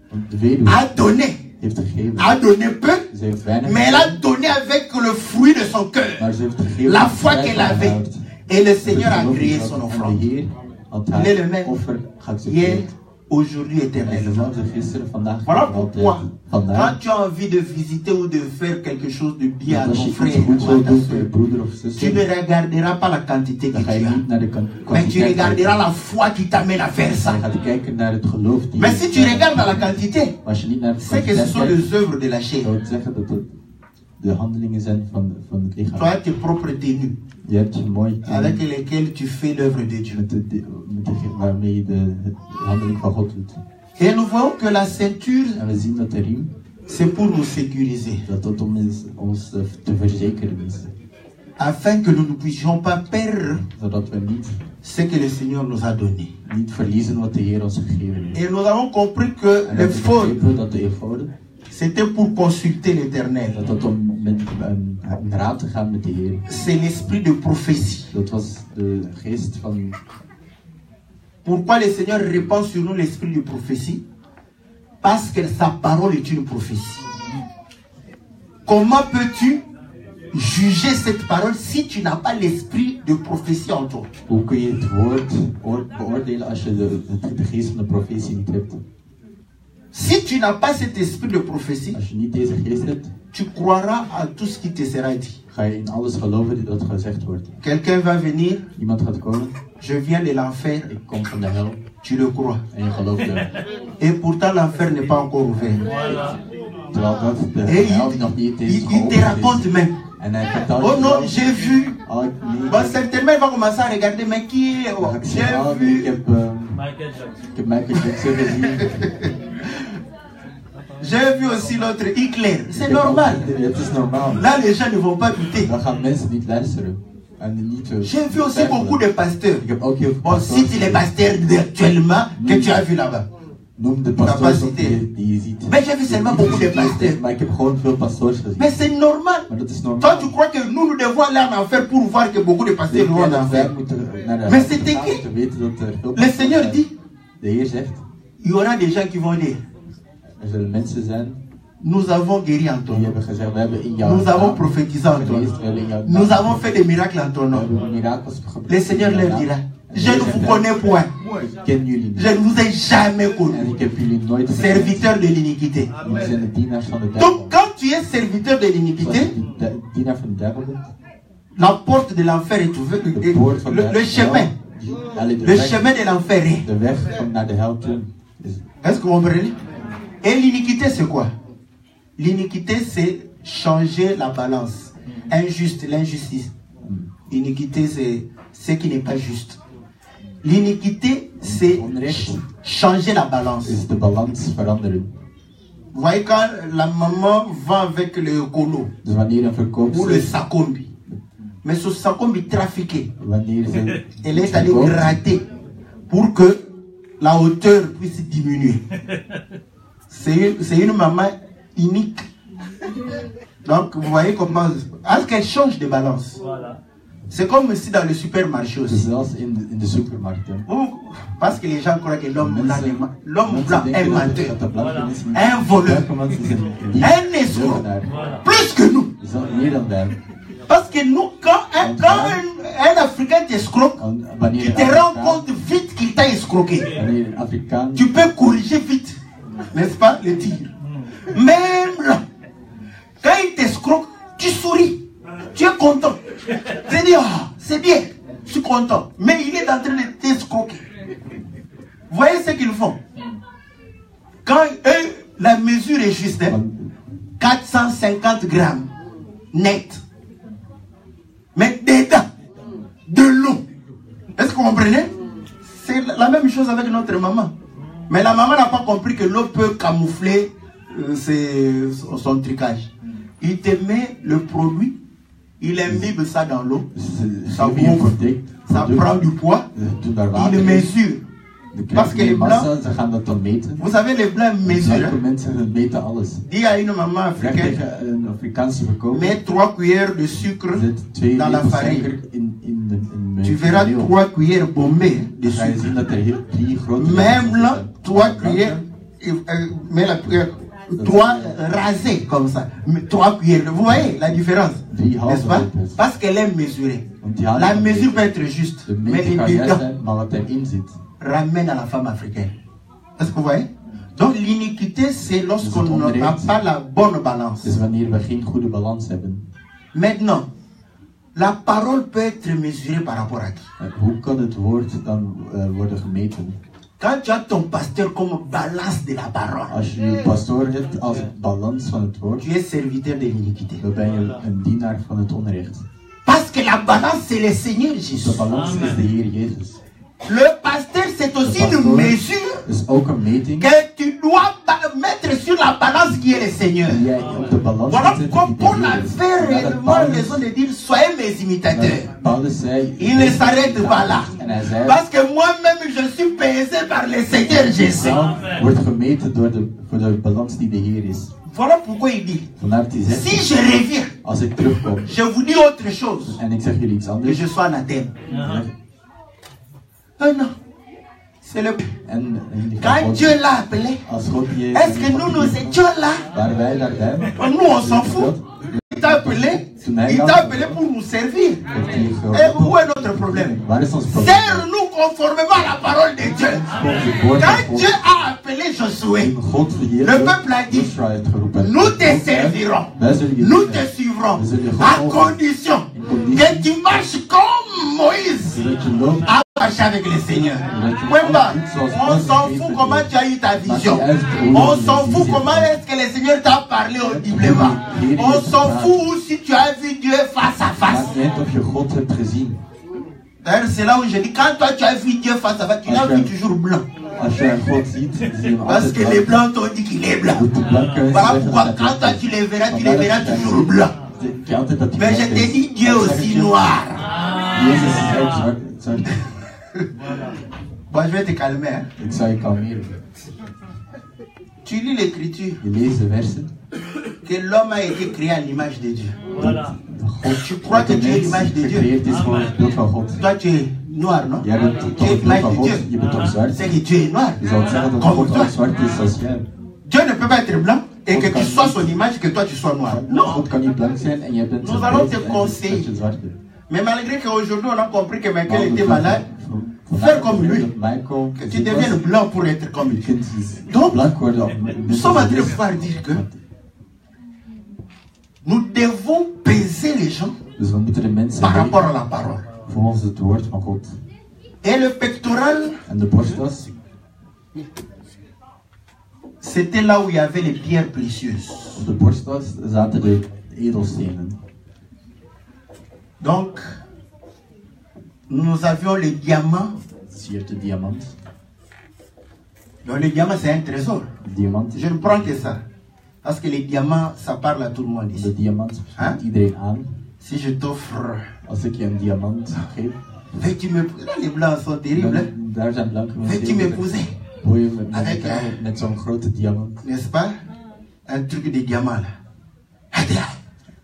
Want de weduwe a donné heeft gegeven. peu, Ze heeft weinig mais elle gegeven, a donné avec le fruit de son cœur. maar ze heeft gegeven La met foi vrij qu'elle van avait. haar hart. Et le Het Seigneur a geloof agréé dat son en offrande. de Heer had Il est le haar même offer hier, geaccepteerd. aujourd'hui, Hij is éternellement. dezelfde gisteren, vandaag Voilà en altijd. pourquoi, quand Vandaar tu as envie de visiter ou de faire quelque chose de bien à dat als ton je frère iets goed ou à wil ta doen voor je soeur, broeder of tu zuster, ne regarderas pas la quantité que dan ga tu je as, niet naar de mais tu kwantiteit regarderas kijken. la foi qui t'amène à faire ça. Je gaat kijken naar het geloof die Mais si tu regardes à la quantité, Maar als je niet naar de c'est que ce kwantiteit sont kijkt, les œuvres de la chair. zou het zeggen dat het de handelingen zijn van het Tu lichaam. as tes propres tenues Je hebt je mooi avec lesquelles tu fais l'œuvre de Dieu. waarmee je de handeling van God doet. Et nous voyons que la ceinture, En we zien dat de riem, c'est pour nous sécuriser, dat om ons te verzekeren is. afin que nous ne puissions pas perdre Zodat we ce que le Seigneur nous a donné. niet verliezen wat de Heer ons gegeven heeft. Et nous avons compris que En we hebben l'effort, begrepen dat de eenvoud, c'était pour consulter l'Éternel. dat om met een raad te gaan met de Heer. C'est l'esprit de prophétie. Dat was de geest van... Pourquoi le Seigneur répand sur nous l'esprit de prophétie? Parce que sa parole est une prophétie. Comment peux-tu juger cette parole si tu n'as pas l'esprit de prophétie en toi? Hoe kun je het woord beoordelen als je de geest van de profetie niet hebt? Si tu n'as pas cet esprit de prophétie, Als je niet deze geest hebt, tu croiras à tout ce qui te sera dit. ga je in alles geloven dat gezegd wordt. Quelqu'un va venir, Iemand gaat komen, je viens de l'enfer, ik kom van de hel tu le crois. en je gelooft hem. Et pourtant l'enfer n'est pas encore ouvert. Terwijl dat de Et hel nog niet is il te geopend raconte is. même. En hij vertelt Oh je non, wel, j'ai vu. oh, nee, Bon, certainement il va commencer à regarder, mais qui est? dan ga ik J'ai zeggen, oh, nee, vu. ik heb Michael Jackson gezien. J'ai vu aussi l'autre Hitler. C'est Ik heb ook- normal. Het is normaal. Là, les gens ne vont pas douter. Dan gaan mensen niet luisteren. En niet J'ai vu aussi beaucoup de pasteurs. Ik heb ook heel veel Bon, cite les pasteurs actuellement que tu as vu là-bas. Noem de pas pastoors op cité. die je ziet. Mais j'ai vu seulement beaucoup de pasteurs. Maar ik heb gewoon veel pastoors gezien. Mais c'est normal. Maar dat is Toi, normaal. tu crois que nous devons aller en enfer pour voir que beaucoup de pasteurs Denk vont jij en dat wij enfer? moeten naar de Maar c'est hel gaan écrit. om te weten dat er veel Le pastoors Seigneur zijn? dit, De Heer zegt, il y aura des gens qui vont dire, er zullen mensen zijn nous avons guéri en ton die nom. hebben gezegd, we hebben in jouw Nous avons naam prophétisé en ton geweest, nom. we hebben in jouw Nous naam- avons fait des miracles en ton we nom. hebben mirakels gebracht. Le Seigneur in jouw leur naam. dira, En de je Heer ne zegt, vous connais point. ik ken jullie niet. Je ne vous ai jamais En connu. ik heb jullie nooit gekend. Serviteur de l'iniquité. Jullie zijn de dienaars van de duivel. Donc, quand tu es serviteur de Zoals l'iniquité, je dienaar van de duivel bent, la porte de l'enfer est ouverte. de poort van de Le chemin. Allee, Le weg- chemin de l'enfer est. de weg van naar de hel toe is. Est-ce que vous comprenez? Et l'iniquité, c'est quoi? L'iniquité, c'est changer la balance. Injuste, l'injustice. Iniquité, c'est ce qui n'est pas juste. L'iniquité, c'est changer la balance. Is de balans veranderen. Vous voyez, quand la maman va avec le colo Dus wanneer een verkoopster, ou le sakombi, mais ce sakombi trafiqué, wanneer ze elle est allée verkoopt, gratter pour que la hauteur puisse diminuer. C'est une maman unique. Donc, vous voyez comment... Est-ce qu'elle change de balance? Voilà. C'est comme ici dans le supermarché dus aussi. zelfs in de supermarkt. Hè. Parce que les gens croient que l'homme blanc Mensen est denken menteur, dat de blanke mensen niet un voleur, werken, want ze zijn lief, un escroc, leugenaar. Voilà. plus que nous. Ze zijn meer dan wij. Parce que nous, quand un Africain t'escroque, En wanneer tu een te rends Afrikaan- compte vite qu'il t'a escroqué. wanneer een Afrikaan Tu peux corriger vite, n'est-ce pas, le tir. Même là, quand il t'escroque, tu souris. Tu es content. Tu dis, ah, c'est bien, je suis content. Mais il est en train de t'escroquer. Vous voyez ce qu'ils font? Quand eux, la mesure est juste, hein, 450 grammes net. Mais dedans, de l'eau. Est-ce que vous comprenez? C'est la même chose avec notre maman. Mais la maman n'a pas compris que l'eau peut camoufler son trucage. Il te met le produit, il imbibe ça dans l'eau, ça geven je een gonfle, product, ça prend du poids, doen daar water il in. mesure. Dan Parce krijgen que ze les massa, blancs, ze gaan dat dan meten. vous savez, les blancs mesurent. Blanke Hein? mensen meten alles. Dis à une maman Vraag africaine, tegen een Afrikaanse verkoper. mets 3 cuillères de sucre Zet 2 dans la lepels farine. suiker in Tu verras meel. 3 cuillères bombées de Dan ga je zien sucre. dat er 3 grote Même lepels là, zitten. 3 cuillères, mais la cuillère, 3 rasées comme ça. 3 cuillères. Vous voyez la différence? N'est-ce pas? Parce qu'elle est mesurée. La mesure peut être juste, De mais meter les kan juist dégâts zijn, maar wat erin zit. ramènent à la femme africaine. Est-ce que vous voyez? Donc l'iniquité, c'est lorsqu'on n'a pas la bonne balance. Dus wanneer we geen goede balans hebben. Maintenant, la parole peut être mesurée par rapport à qui? Hoe kan het woord dan worden gemeten? Quand tu as ton pasteur comme balance de la parole, Als je je pastoor hebt als balans van het woord, tu es serviteur de l'iniquité. dan ben je een dienaar van het onrecht. Parce que la balance, c'est le Seigneur De Jésus. balans is de Heer Jezus. Le pasteur, c'est aussi une mesure is ook een meting que tu dois mettre sur la balance qui est le Seigneur. die jij op de balans Voilà moet zetten pourquoi die de Paul Heer is. avait Nadat réellement raison de dire soyez mes imitateurs. Paulus zei, Il ne s'arrête pas là. En hij zei, Parce que moi-même, je suis pesé par le Seigneur Jésus. zelf wordt gemeten voor de balans die de Heer is. Voilà pourquoi il dit, Vandaar dat hij zegt, si je reviens, als ik terugkom je vous dis autre chose, en ik zeg jullie iets que anders, je sois anathème. Non. C'est le... en Quand Dieu l'a appelé, als God est-ce que nous étions là? waren wij daarbij? Nous, on s'en fout. Il t'a appelé, Il t'a appelé pour nous servir. Et où est notre problème? Serre-nous conformément à la parole de Dieu. Quand Dieu a appelé Josué, le peuple a dit, nous te servirons, nous te suivrons, à condition que tu marches comme Moïse a marché avec le Seigneur. On s'en fout comment tu as eu ta vision. On s'en fout comment est-ce que le Seigneur t'a parlé audiblement. On s'en fout si tu as vu Dieu face à face. D'ailleurs, c'est là où je dis, quand toi tu as vu Dieu face à face, tu l'as vu toujours blanc. Parce que les blancs t'ont dit qu'il est blanc. Voilà pourquoi quand toi tu les verras toujours blanc. Mais je t'ai dit Dieu aussi noir. Bon, je vais te calmer. Hein. Tu lis l'écriture que l'homme a été créé à l'image de Dieu. Voilà. Tu crois que tu es l'image de Dieu? Toi tu es noir, non? Tu es l'image de Dieu. C'est que Dieu est noir. Comme toi. Dieu ne peut pas être blanc et que tu sois son image, que toi tu sois noir. Non. Nous allons te conseiller. Mais malgré qu'aujourd'hui on a compris que Michael était malade, faire comme lui, que tu deviennes blanc pour être comme lui. Donc, nous sommes en train de pouvoir dire que nous devons peser les gens par rapport à la parole. Et le pectoral, c'était là où il y avait les pierres précieuses. Donc, nous avions les diamants. Donc, les diamants, c'est un trésor. Je ne prends que ça. Parce que les diamants, ça parle à tout le monde ici. Hein? Si je t'offre... Veux-tu m'épouser? Là, les blancs sont terribles. Veux-tu m'épouser? Avec n'est-ce pas? Un truc de diamant là.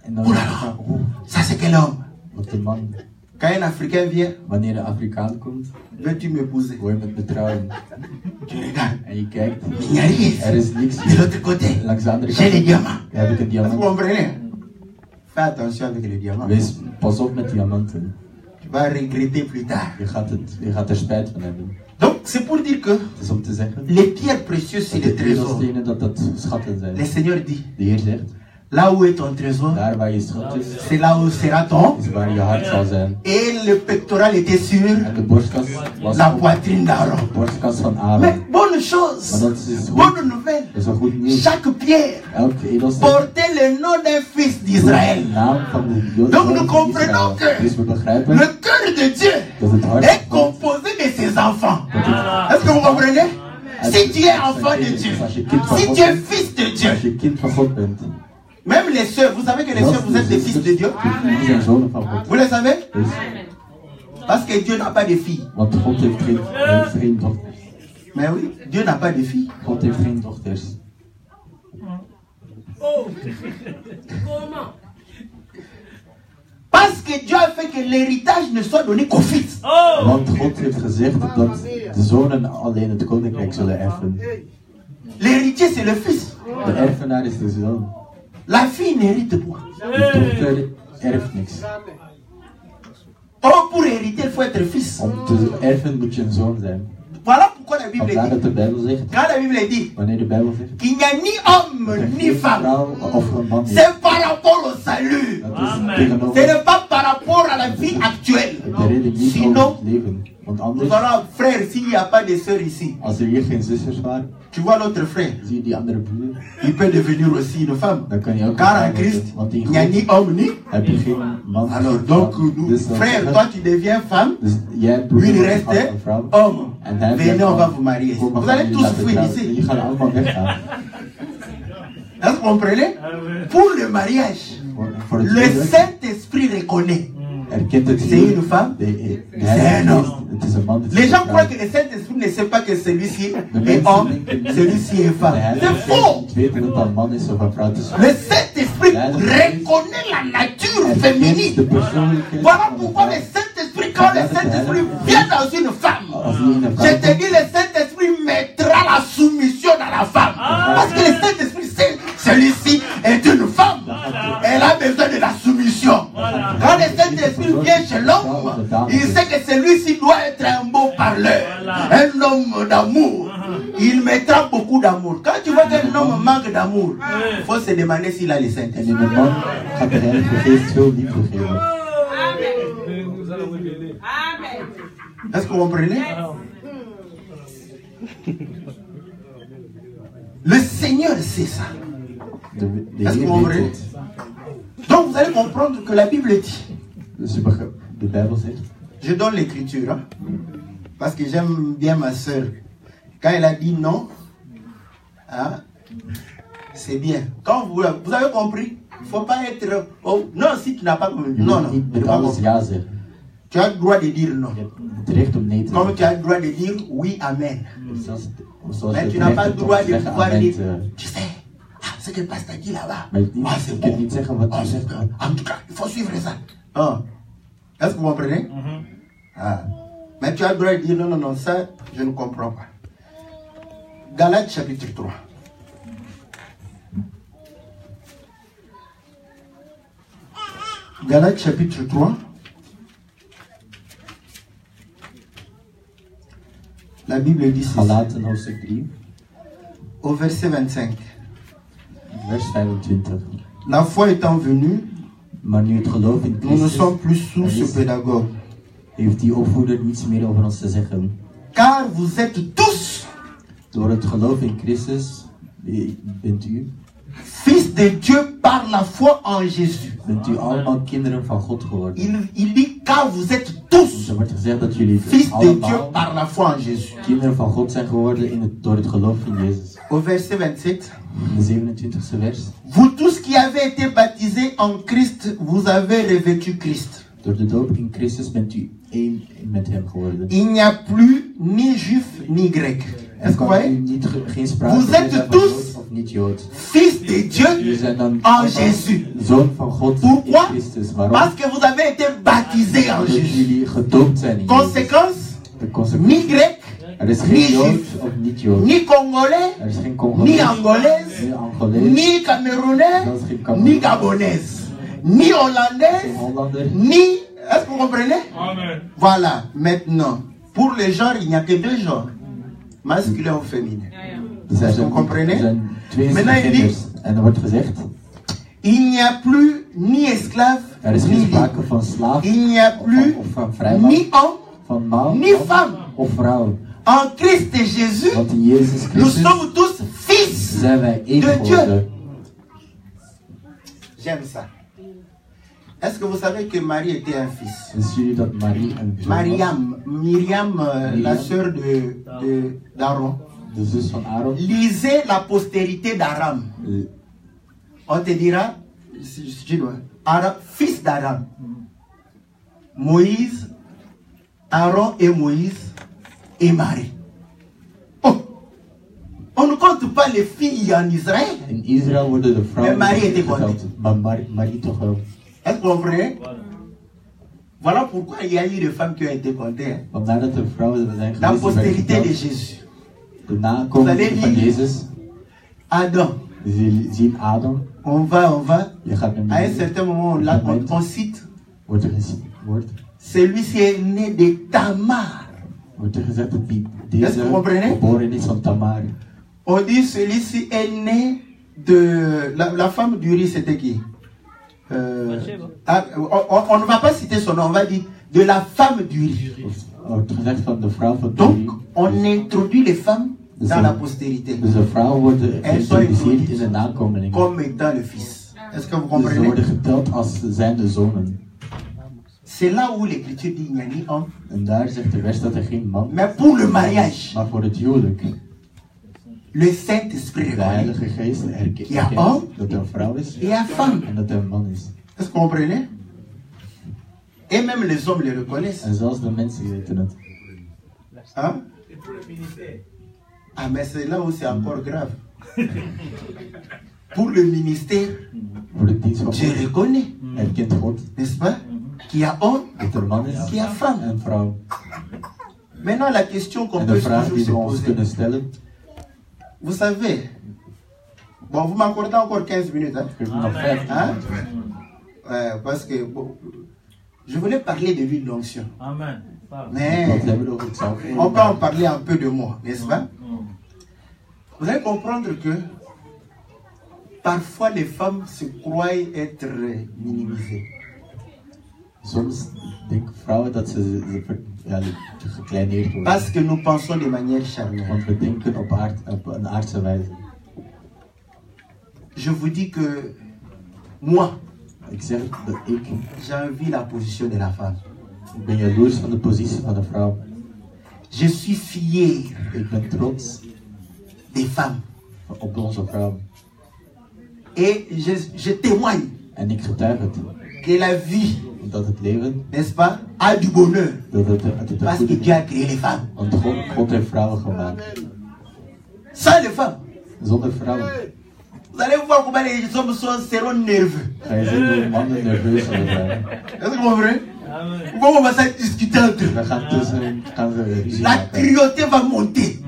Oh là là. Ça c'est quel homme? Quand un Africain vient, veux-tu m'épouser? Tu regardes. Il n'y a rien. De l'autre côté, j'ai les diamants. Vous comprenez? Fais attention avec les diamants. Tu vas regretter plus tard. Donc c'est pour dire que les pierres précieuses c'est les trésors. Le Seigneur dit, là où est ton trésor, c'est là où sera ton. Et le pectoral était sur la poitrine d'Aaron. Mais bonne chose, bonne nouvelle, chaque pierre portait le nom d'un fils d'Israël. Donc nous comprenons que le cœur de Dieu est composé de ses enfants. Est-ce que vous comprenez? Si tu es enfant de Dieu, si tu es fils de Dieu, même les sœurs, vous savez que les sœurs, vous êtes des fils de Dieu? Vous le savez? Parce que Dieu n'a pas de filles. Mais oui, Dieu n'a pas de filles. Parce que Dieu a fait que l'héritage ne soit donné qu'aux fils. L'héritier, c'est le fils. La fille n'hérite pas. Oh, pour hériter, il faut être fils. Voilà pourquoi la Bible dit, quand la Bible dit qu'il n'y a ni homme ni femme, c'est par rapport au salut. Ce n'est pas par rapport à la vie actuelle. Sinon, nous allons, frère, s'il n'y a pas de sœurs ici, tu vois l'autre frère, il peut devenir aussi une femme. Car en Christ, il n'y a ni homme ni. Alors donc, nous, frère, toi tu deviens femme, lui il reste homme. Venez, on va vous marier. Vous allez tous souffrir ici. Est-ce que vous comprenez? Pour le mariage, le Saint-Esprit reconnaît. C'est une femme, c'est un homme. Les gens croient que le Saint-Esprit ne sait pas que celui-ci est homme, celui-ci est femme. C'est faux. Le Saint-Esprit reconnaît la nature féminine. Voilà pourquoi le Saint-Esprit, quand le Saint-Esprit vient dans une femme, je te dis, le Saint-Esprit mettra la soumission dans la femme. Parce que le Saint-Esprit sait, celui-ci est une femme. Elle a besoin de la soumission. Saint-Esprit vient chez l'homme, il sait que celui-ci doit être un bon parleur, un homme d'amour. Il mettra beaucoup d'amour. Quand tu vois qu'un homme manque d'amour, il faut se demander s'il a le Saint-Esprit. En in een man gaat de Heilige Geest veel liefde geven. Est-ce que vous comprenez? Le Seigneur sait ça. Est-ce que vous comprenez? Donc vous allez comprendre que la Bible dit. Dus de Bijbel zegt. Je donne l'écriture, hein, parce que j'aime bien ma soeur. Quand elle a dit non, hein, c'est bien. Quand vous avez compris, il ne faut pas être... Oh, non, si tu n'as pas compris. Non, non. Tu as le droit de dire non. Comme tu as le droit de dire oui, amen. Mais tu n'as pas le droit de pouvoir dire, tu sais, ce que le pasteur dit là-bas, c'est bon. En tout cas, il faut suivre ça. Oh. Est-ce que vous comprenez? Mais tu as le droit de dire non, non, non, ça, je ne comprends pas. Galates chapitre 3. Galates chapitre 3. La Bible dit ceci. Galaten hoofdstuk 3. Au verset 25. Vers 25. La foi étant venue, maar nu het geloof in nous ne Christus sommes plus sous ce pédagogue. heeft die opvoeder niets meer over ons te zeggen. Car vous êtes tous, Door het geloof in Christus bent u fils de Dieu par la foi en Jésus. Bent u allemaal kinderen van God geworden. Il dit car vous êtes tous Er wordt gezegd dat jullie fils de Dieu allemaal par la foi en Jésus. kinderen van God zijn geworden door het geloof in Jezus. Au verset 27. In de 27e vers. Vous tous qui avez été baptisés en Christ, vous avez revêtu Christ. Door de doop in Christus bent u één met hem geworden. Il n'y a plus ni juif ni grec. Est-ce que vous voyez? Geen sprake Vous êtes van tous Jood of niet Jood. fils de Dieu Jullie zijn dan en Jésus. zoon van God Pourquoi? in Christus. Waarom? Parce que vous avez été baptisés en Omdat Jésus. jullie gedoopt zijn in Jezus. Conséquence, De consequentie. ni grec, Er is ni geen Jood juif, of niet Jood. ni congolais, Er is geen ni Congolees, angolais, ni Angolees, ni camerounais, zelfs geen Cameroen, ni gabonais, ni hollandais, geen Hollander. ni... Est-ce que vous comprenez? Amen. Voilà, maintenant, pour les genres, il n'y a que deux genres, masculin ou féminin. Dus er zijn, Vous comprenez? er zijn twee Maintenant, il dit, genders. En er wordt gezegd, il n'y a plus ni esclave, er is ni geen libre. sprake van slaaf Il n'y a plus of van vrijman, ni homme, van man ni femme. of vrouw. En Christ Jésus, Want in Jezus nous Christus sommes tous fils zijn wij één de geworden. Dieu. J'aime ça. Est-ce que vous savez que Marie était un fils? Wisten jullie dat Marie een zoon was? Miriam, la sœur d'Aaron. De zus van Aaron. Lisez la postérité d'Aram. On te dira, si tu dois, Aaron, fils d'Aram. Moïse, Aaron et Moïse et Marie. Oh, on ne compte pas les filles en Israël. In Israël worden de vrouwen Maar Marie était geteld, maar Marie toch wel. Est-ce que vous comprenez? Voilà pourquoi il y a eu des femmes qui ont été comptées. Hein. Vandaar dat er vrouwen zijn La geweest die werden postérité de geteld. Jésus. De nakomelingen van Jezus. Adam. Ze zien Adam. On va. Je gaat naar À un beneden. certain moment, là, on cite. Wordt er gezien. Celui-ci est né de Tamar. Wordt er gezegd dat Est-ce que vous comprenez? deze geboren is van Tamar. On dit celui-ci est né de... La femme du riz, c'était qui? On ne va pas citer son nom, on va dire de la femme du riz. Wordt gezegd van de vrouw van Donc, Turi. on introduit les femmes dans la postérité. Dus de vrouwen worden Elles sont geïntroduceerd in de nakomelingen. comme étant le fils. Est-ce que vous Dus ze comprenez? worden geteld als zijnde zonen. C'est là où l'écriture dit il n'y a ni homme. En daar zegt de vers dat er geen man, Mais pour le mariage, maar voor het huwelijk. le Saint-Esprit De reconnaît Heilige Geest erkent Ja, homme. dat er een vrouw is et la femme. en dat er een man is. Est-ce que vous comprenez? Et même les hommes le reconnaissent. En zelfs de mensen weten het. Hein? Ah, mais c'est là où c'est encore grave. Pour le ministère, Voor de dienst van Dieu God reconnaît, erkent God n'est-ce pas? Qu'il y a homme, dat er man is qu'il y a femme. en vrouw. Maintenant, la question qu'on En peut de vraag toujours die se we ons poser. kunnen stellen, Vous savez, bon, vous m'accordez encore 15 minutes, hein? ik heb nog 5 Hein? Ouais, parce que bon, Je voulais parler de l'huile d'onction. Amen. Mais on peut en parler un peu de moi, n'est-ce pas? Vous allez comprendre que parfois les femmes se croient être minimisées. Soms denken vrouwen dat ze gekleineerd worden. Parce que nous pensons de manière charnelle. Want we denken op een aardse wijze. Je vous dis que moi, Ik zeg dat ik j'envie la position de la femme. ben jaloers van de positie van de vrouw. Je suis fier Ik ben trots des femmes. op onze vrouw. Et je témoigne En ik getuig het. que la vie, Dat het leven, n'est-ce pas, a du bonheur. dat het een Parce que goede Dieu a créé les femmes. Want God heeft vrouwen gemaakt. Sans les femmes, Zonder vrouwen vous allez voir comment les hommes seront nerveux. ga je zien hoe mannen nerveus zullen zijn. Est-ce que vous comprenez? Comment on va s'en discuter entre eux? We gaan ze ruzie La maken. cruauté va monter.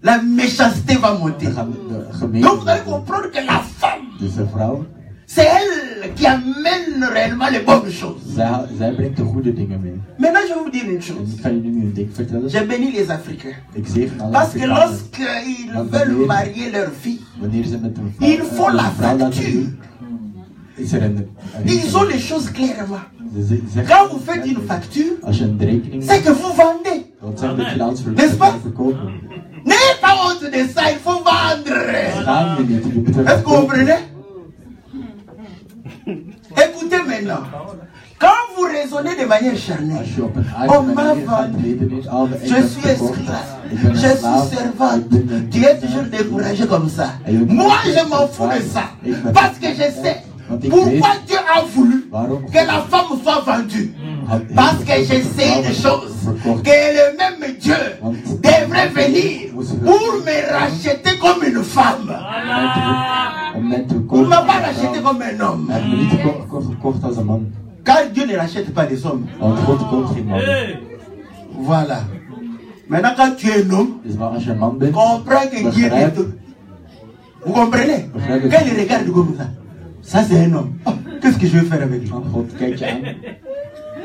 La méchanceté va monter. We gaan de Donc vous allez gemeente. comprendre que la femme, Dus de vrouw, c'est elle qui amène réellement les bonnes choses. zij brengt de goede dingen mee. Maintenant, je vais vous dire une En chose. ik ga jullie nu een ding vertellen. J'ai béni les Africains. Ik zegen alle Parce que Afrikanen. lorsqu'ils veulent marier leur fille, Wanneer ze met een il faut la vrouw laten facture. doen, is er een Ils ont les choses clairement. Ze zeggen, Quand vous faites une facture, als je een rekening c'est que vous vendez. dat zegt dat je alles N'est-ce pas? verkopen. N'ayez pas honte de ça, il faut vendre. Gaan we niet, je moet er Est-ce que vous comprenez? Écoutez maintenant. Quand vous raisonnez de manière charnelle, Als je op een on aardige m'a manier gaat vendu. redeneren, oh, ik Je ben suis verkocht, esclave, ik ben je een suis slaaf, servante. ik ben een Tu es toujours découragé comme ça. Moi, je m'en fous de ça. Parce que je sais pourquoi Dieu a voulu que la femme soit vendue. Parce que je sais une chose, que le même Dieu devrait venir pour me racheter comme une femme. om mij te Il ne kopen. m'a pas racheté comme un homme. Hij heeft me niet gekocht als een man. Car Dieu ne rachète pas des hommes. Want God koopt geen man. Voilà. Maintenant, quand tu es un homme, Dus maar als je een man bent, comprends que Dieu est tout. Vous comprenez? Quand il regarde comme ça c'est un homme. Oh, qu'est-ce que je vais faire avec lui? van God kijk je aan.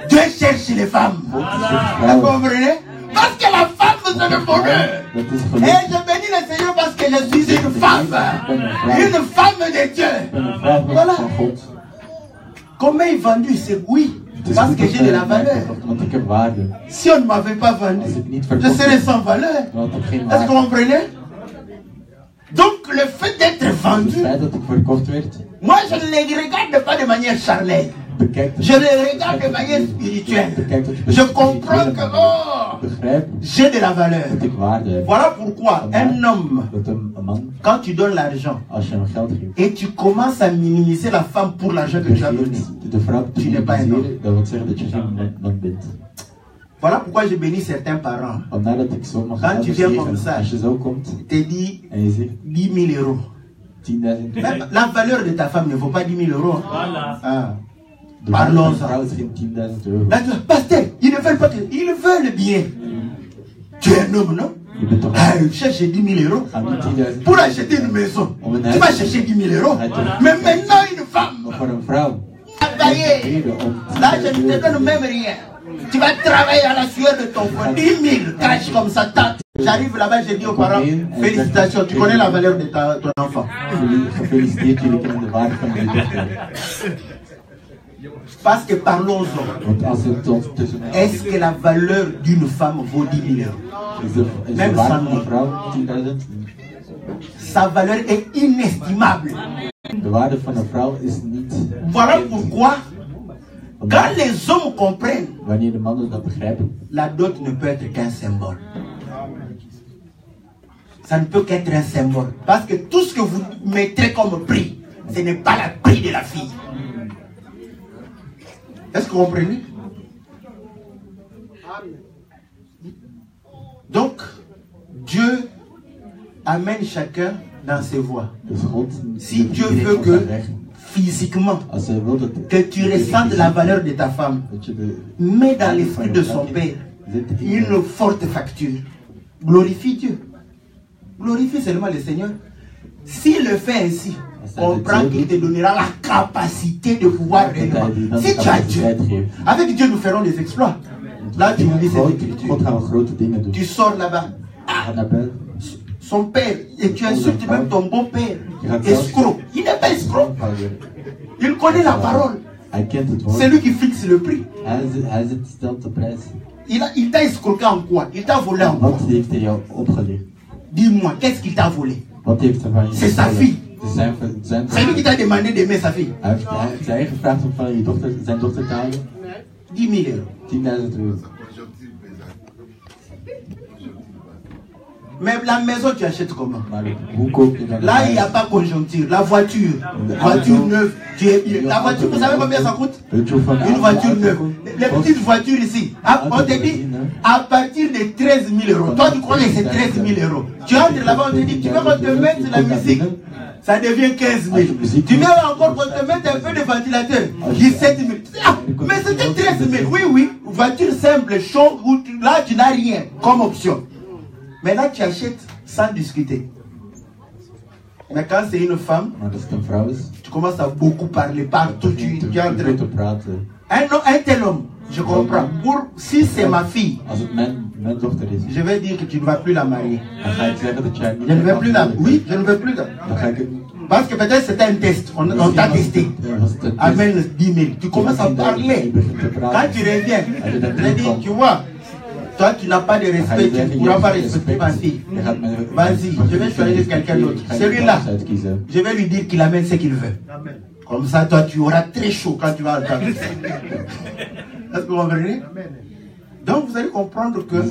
Dieu cherche les femmes. God zoekt Vous vrouwen. comprenez? Parce que la femme, c'est le bonheur. Dat is Et geluk. je bénis le Seigneur parce que je suis une femme. Une femme de Dieu. Ik ben een vrouw Voilà. van God. Comment il vendu? C'est oui. Het is Parce goed que dat j'ai de hij la mij valeur. verkocht, want ik heb waarde. Si on ne m'avait pas vendu, Als ik niet je verkocht serais ben, sans valeur. dan had ik geen Est-ce que vous waarde. comprenez? Donc le fait d'être Het vendu, feit dat ik verkocht werd, moi je ne les regarde pas de manière charnelle. bekijk dat Je les regarde de manière spirituelle. bekijk dat je Je comprends que oh. Begrijp j'ai de la valeur. dat ik waarde heb. Voilà pourquoi un homme, Dat een man, quand tu donnes l'argent als je hem geld geeft, et tu commences à minimiser la femme pour l'argent que tu as donné, begint de vrouw te Tu n'es pas minimaliseren, dat wil zeggen dat je geen man bent. voilà pourquoi je bénis certains parents. Vandaar dat ik zo mag Quand tu viens comme ça, als je zo komt Il te dit en je zegt 10 000 euros. 10.000 Même euro, la valeur de ta femme ne vaut pas 10 000 euros. Voilà. Ah. de waarde van Parlons-en. een vrouw is geen 10.000 euro. Là, pasteur, ils ne veulent pas que. Ils veulent bien. Tu es un homme, non? Je bent toch Ah, il cherche 10 000 euros. aan die 10.000 Pour acheter une maison, tu vas chercher 10 000 euros. Mais maintenant, une femme, Maar voor een vrouw, travailler. reden om Là, je ne te donne même rien. Tu vas travailler à la sueur de ton front. 10 000 cash comme ça. Tac. J'arrive là-bas, je dis aux parents, félicitations, tu connais la valeur de ton enfant. gefeliciteerd, jullie kennen de waarde van jullie dochter. Parce que parlons-en. Want als het ons tussen Est-ce que la valeur d'une femme vaut 10 000 euros? is de Même waarde sans van een mille. vrouw 10.000? Sa valeur est inestimable. De waarde van een vrouw is niet. Voilà pourquoi, quand les hommes comprennent, Wanneer de mannen dat begrijpen, la dot ne peut être qu'un symbole. Ça ne peut qu'être un symbole. Parce que tout ce que vous mettrez comme prix, ce n'est pas le prix de la fille. Est-ce que vous comprenez? Donc, Dieu amène chacun dans ses voies. dus God Si Dieu direct veut op que zijn weg. physiquement, Als hij wil dat, que tu ressentes la valeur de ta femme, dat je de mets dans l'esprit de son Père une forte facture. Glorifie Dieu. Glorifie seulement le Seigneur. S'il le fait ainsi, comprends qu'il te donnera la capacité de pouvoir réellement. Si tu as Dieu, avec Dieu nous ferons des exploits. Là tu lis cette écriture. Tu sors là-bas. Son père, et tu insultes même ton beau-père. Escroc. Il n'est pas escroc. Il connaît la parole. C'est lui qui fixe le prix. Il t'a escroqué en quoi? Il t'a volé en quoi? Dis-moi, qu'est-ce qu'il t'a volé? C'est sa fille. C'est lui qui t'a demandé d'aimer sa fille. 10 000 euros. Mais la maison, tu achètes comment? Là, il n'y a pas conjoncture. La voiture neuve. La voiture, vous savez combien ça coûte? Une voiture neuve. Les petites voitures ici, on te dit à partir de 13 000 euros. Toi, tu crois que c'est 13 000 euros. Tu entres là-bas, on te dit, tu veux qu'on te mette la musique? Ça devient 15 000. Tu veux encore qu'on te mette un peu de ventilateur? 17 000. Ah, mais c'était 13 000. Oui, oui. Voiture simple, chaud, là, tu n'as rien comme option. Mais là, tu achètes sans discuter. Mais quand c'est une femme, tu commences à beaucoup parler partout. Tu entres. Un tel homme, je comprends. Si c'est ma fille, je vais dire que tu ne vas plus la marier. Je ne vais plus la... Oui, je ne vais plus la... Parce que peut-être c'était un test. On t'a testé. Amène 10 000. Tu commences à parler. Quand tu reviens, je dis, tu vois, toi, tu n'as pas de respect, tu ne pourras pas respecter ma fille. Vas-y, je vais choisir quelqu'un d'autre. Celui-là, je vais lui dire qu'il amène ce qu'il veut. Comme ça, toi, tu auras très chaud quand tu vas entendre. Est-ce que vous comprenez? Donc, vous allez comprendre que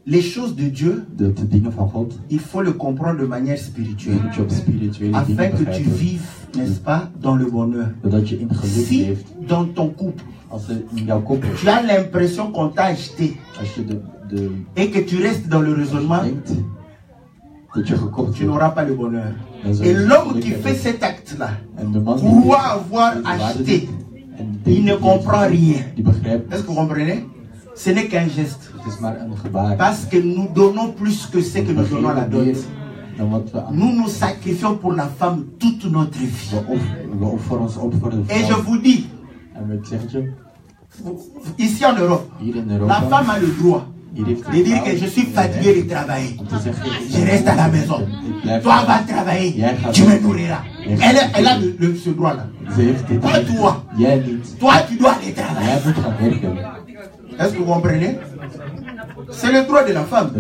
les choses de Dieu, il faut le comprendre de manière spirituelle. Afin que tu vives, n'est-ce pas, dans le bonheur. Si, dans ton couple, tu as l'impression qu'on t'a acheté et que tu restes dans le raisonnement, tu n'auras pas le bonheur. Et l'homme qui fait cet acte-là croit avoir acheté. Il ne comprend rien. Est-ce que vous comprenez? Ce n'est qu'un geste. Parce que nous donnons plus que ce que nous donnons à la dot. Nous nous sacrifions pour la femme toute notre vie. Et je vous dis, ici en Europe, la femme a le droit de dire que je suis fatigué de travailler. Je reste à la maison. Toi, va travailler. Tu me nourriras. Elle a ce droit-là. Toi, tu dois aller travailler. Est-ce que vous comprenez? C'est le droit de la femme.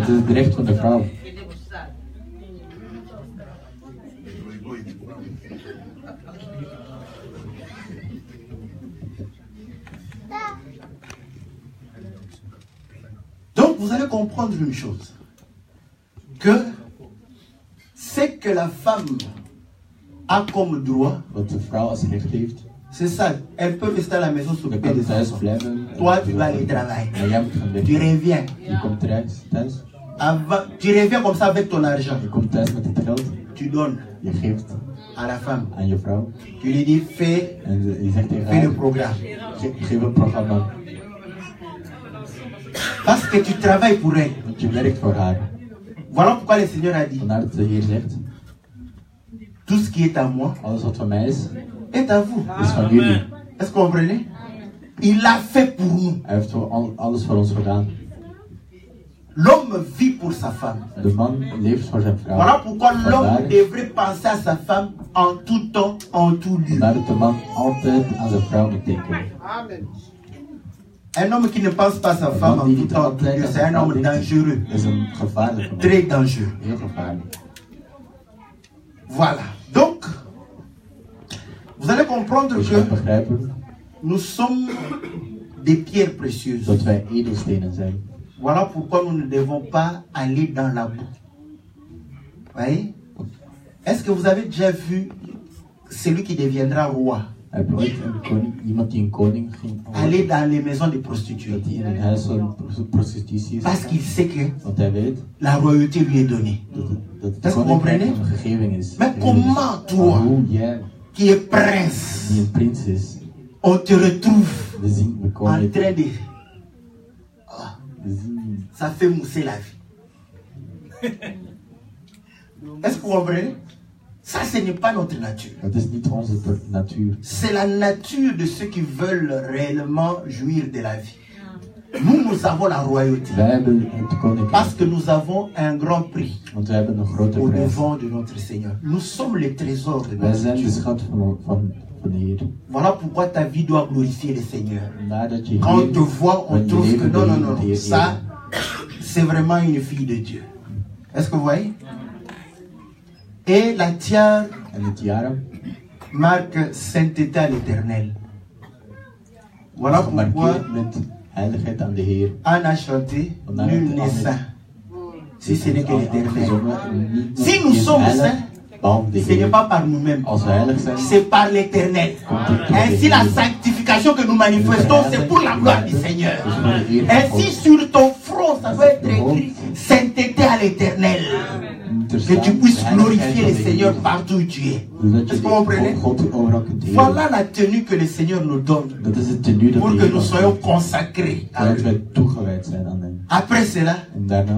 Donc, vous allez comprendre une chose. Que c'est que la femme a comme droit, c'est ça. Elle peut rester à la maison s'occuper de ça. Toi, tu vas aller travailler. Tu reviens. Tu reviens comme ça avec ton argent. Tu donnes à la femme. Tu lui dis, fais le programme. Parce que tu travailles pour elle. Voilà pourquoi le Seigneur a dit, tout ce qui est à moi est à vous. Est-ce que vous comprenez? Il l'a fait pour nous. L'homme vit pour sa femme. Voilà pourquoi l'homme devrait penser à sa femme en tout temps, en tout lieu. Amen. Un homme qui ne pense pas à sa femme en tout temps, c'est un homme dangereux. Très dangereux. Voilà. Donc, vous allez comprendre que nous sommes des pierres précieuses. Voilà pourquoi nous ne devons pas aller dans la boue. Voyez? Est-ce que vous avez déjà vu celui qui deviendra roi aller dans les maisons de prostituées? Parce qu'il sait que la royauté lui est donnée. Est-ce que vous comprenez? Mais comment toi, qui es prince, on te retrouve en train de... Ça fait mousser la vie. Est-ce que vous comprenez? Ça, ce n'est pas notre nature. Dat is niet onze natuur. C'est la nature de ceux qui veulent réellement jouir de la vie. Nous avons la royauté. Wij hebben het koninkrijk. Parce que nous avons un grand prix Want we hebben een grote au prijs. devant de notre Seigneur. Nous sommes les trésors de Wij notre zijn de Dieu. schat van de Heer. Voilà pourquoi ta vie doit glorifier le Seigneur. Nadat je Quand on hier te voit, on van je trouve que leven non, non, de non, Heer ça, c'est vraiment une fille de Dieu. Est-ce que vous voyez? Et la tiare En het jaar marque sainteté à l'Éternel. Voilà pourquoi gemarkeerd met heiligheid aan de Heer. Anne a chanté, nul n'est saint, si ce n'est que l'Éternel. Si nous sommes saints, ce n'est pas par nous-mêmes, Als we heilig zijn, c'est par l'Éternel. Ainsi la sanctification que nous manifestons, c'est pour la gloire du Seigneur. Ainsi sur ton front, ça doit être écrit sainteté à l'Éternel. Que tu puisses glorifier le Seigneur partout où tu es. Est-ce que vous comprenez? Voilà la tenue que le Seigneur nous donne Dat is de tenue dat pour de que Heer nous ons soyons geeft, consacrés à zodat lui. wij toegewijd zijn aan hem. Après cela, En daarna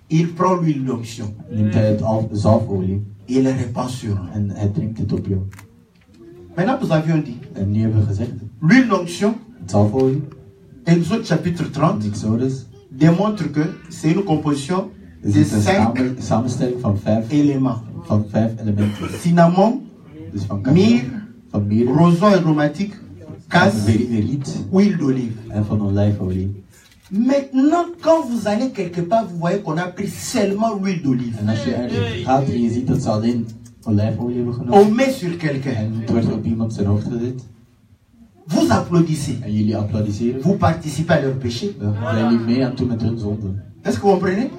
il prend l'huile d'onction neemt hij het zalfolie et il le répand sur nous. en hij drinkt het op jou. Maintenant, nous avions dit, En nu hebben we gezegd, l'huile d'onction, het zalfolie, Exode chapitre 30, Exodus, démontre que c'est une composition is de het een 5 samenstelling van vijf éléments. elementen. Cinnamon, Dus van myrrhe, van mirre, roseau aromatique, van casse, riet huile d'olive. en van olijfolie. Maintenant, quand vous allez quelque part, vous voyez qu'on a pris seulement l'huile d'olive. En als je ergens gaat en je ziet dat ze alleen olijfolie hebben genomen On met sur quelqu'un. en het wordt op iemand zijn hoofd gezet Vous applaudissez. en jullie applaudisseren, Vous participez à leur péché. dan zijn jullie mee aan toe met hun zonden. Est-ce que vous comprenez?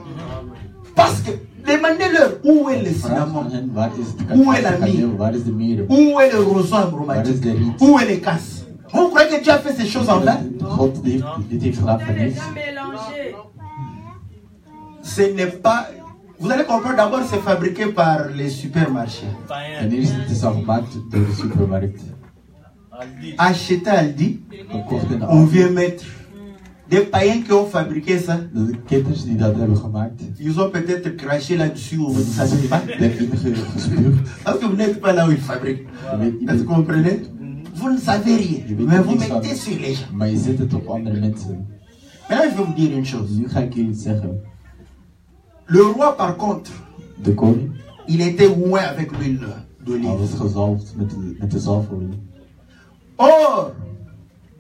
Parce que demandez-leur où est le Vraag aan cinnamon, hen, waar is het Hoe is la kaneel, waar is de mirre, où est le roseau waar is aromatique, de riet. où est le casse. Vous croyez que Dieu a fait ces choses en vain? God dit heeft gedaan voor niks. Ce n'est pas... Vous allez comprendre, d'abord c'est fabriqué par les supermarchés. Ten eerste, het is al gemaakt door de supermarkt. Acheté à Aldi, Gekocht in de on Aldi. vient mettre des païens qui ont fabriqué ça. De kitters die dat hebben gemaakt, Ils ont peut-être craché là-dessus ou vous ne savez pas. erin gespuugd. Parce que vous n'êtes pas là où ils fabriquent. Je weet niet Est-ce que vous comprenez? Vous ne savez rien, Je weet mais er vous niks van. mettez sur les gens. Maar je zet het op andere mensen. Maintenant, je vais vous dire une chose. Nu ga ik jullie iets zeggen. Le roi, par contre, De koning, il était oint avec l'huile hij d'olive. was gezalfd met de zalfolie. Or,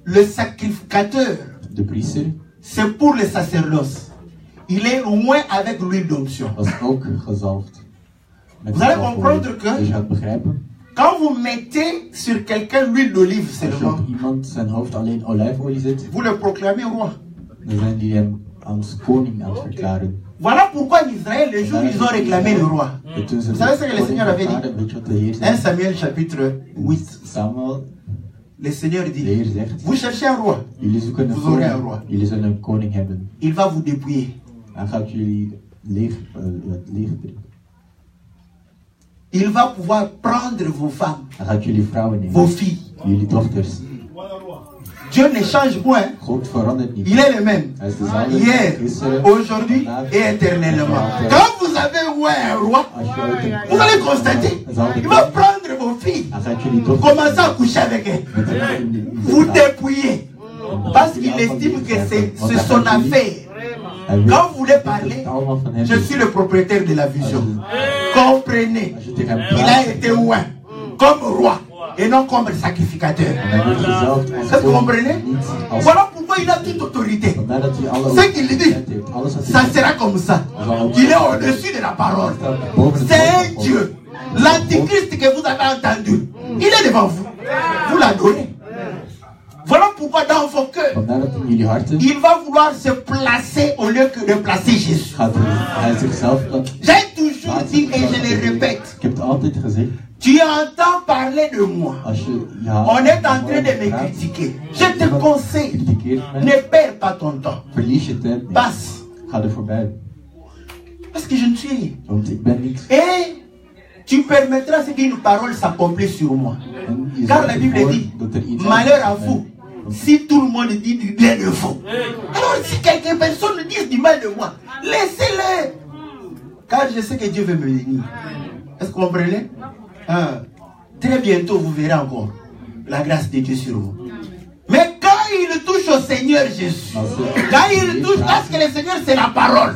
le sacrificateur, De priester c'est pour le sacerdoce. Il est oint avec l'huile d'onction. was ook gezalfd met de Vous allez zalfolie. comprendre que- Dus je gaat begrijpen, Quand vous mettez sur quelqu'un l'huile d'olive als je seulement, op iemand zijn hoofd alleen olijfolie zet, vous le proclamez roi. dan zijn die hem als koning aan het verklaren. Voilà pourquoi en Israël, les jours où ils ont réclamé le roi. En toen ze Vous savez ce que le koning Seigneur avait dit? verklaren, weet je wat de Heer 1 zegt? Samuel chapitre 8. Samuel, Le Seigneur de dit, Heer zegt, vous cherchez un roi, jullie zoeken een Vous aurez un roi. koning, jullie zullen een koning hebben. il va vous dépouiller. Dan gaat jullie leeg drinken. Il va pouvoir prendre vos femmes, Dan gaat jullie vrouwen vos nemen, filles. jullie dochters. Dieu ne change point. God verandert niet. Il est le même. Hij is dezelfde Hier, gisteren, aujourd'hui vandaag. et éternellement. Quand vous avez un roi, Als je ooit een vous allez constater, il va prendre vos filles, dan gaat jullie dochters commencer à coucher avec elles, met hen in de vous taal. dépouiller. Parce qu'il estime que c'est son affaire. Hij weet Quand vous voulez dat parler, het allemaal van hem je is. suis le propriétaire de la vision. Comprenez, Als je tegen hem il a praat, été oint comme roi et non comme sacrificateur. dan wordt hij gezalfd als Est-ce que vous koning, comprenez? niet als... Voilà pourquoi il a toute autorité. Vandaar dat hij alle Ce qu'il dit, autoriteit heeft. Alles wat ça hij sera comme ça. Il est au-dessus de la parole. staat boven het C'est woord un van God. Dieu. L'antichrist que vous avez entendu, il est devant vous. Vous l'adorez. Voilà pourquoi dans vos cœurs, Vandaar dat in jullie harten il va vouloir se placer au lieu que de placer Jésus. gaat hij zichzelf... J'ai toujours dit et je le répète, Ik heb het altijd gezegd. tu entends parler de moi. Als je... Ja, On est en train de me critiquer. Je te conseille, ne perds pas ton temps. Verlies je tijd niet. Passe. Ga er voorbij. Parce que je ne suis rien. Want ik ben niet... Et tu permettras qu'une parole s'accomplisse sur moi. En je Car zorgt la Bible ervoor dit, dat er iets malheur à uitkomt. vous, si tout le monde dit du bien de vous. Alors si quelques personnes disent du mal de moi, laissez-les. Car je sais que Dieu veut me bénir. Est-ce que vous comprenez? Très bientôt, vous verrez encore la grâce de Dieu sur vous. Mais quand il touche au Seigneur Jésus, quand il touche, parce que le Seigneur c'est la parole,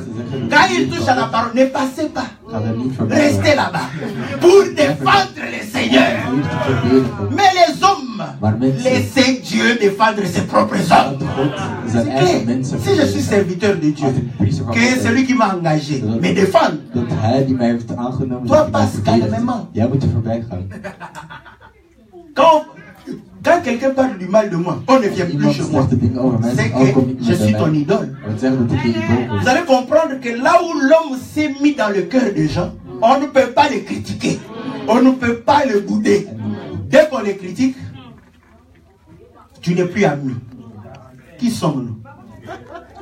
quand il touche à la parole, ne passez pas, restez là-bas pour défendre le Seigneur. Mais les hommes, laissez Dieu défendre ses propres hommes. Si je suis serviteur de Dieu, que celui qui m'a engagé me défende, toi passe calmement. Quand quelqu'un parle du mal de moi, on ne vient plus chez moi. C'est que je suis ton idole. Vous allez comprendre que là où l'homme s'est mis dans le cœur des gens, on ne peut pas le critiquer. On ne peut pas le bouder. Dès qu'on les critique, tu n'es plus ami. Qui sommes-nous?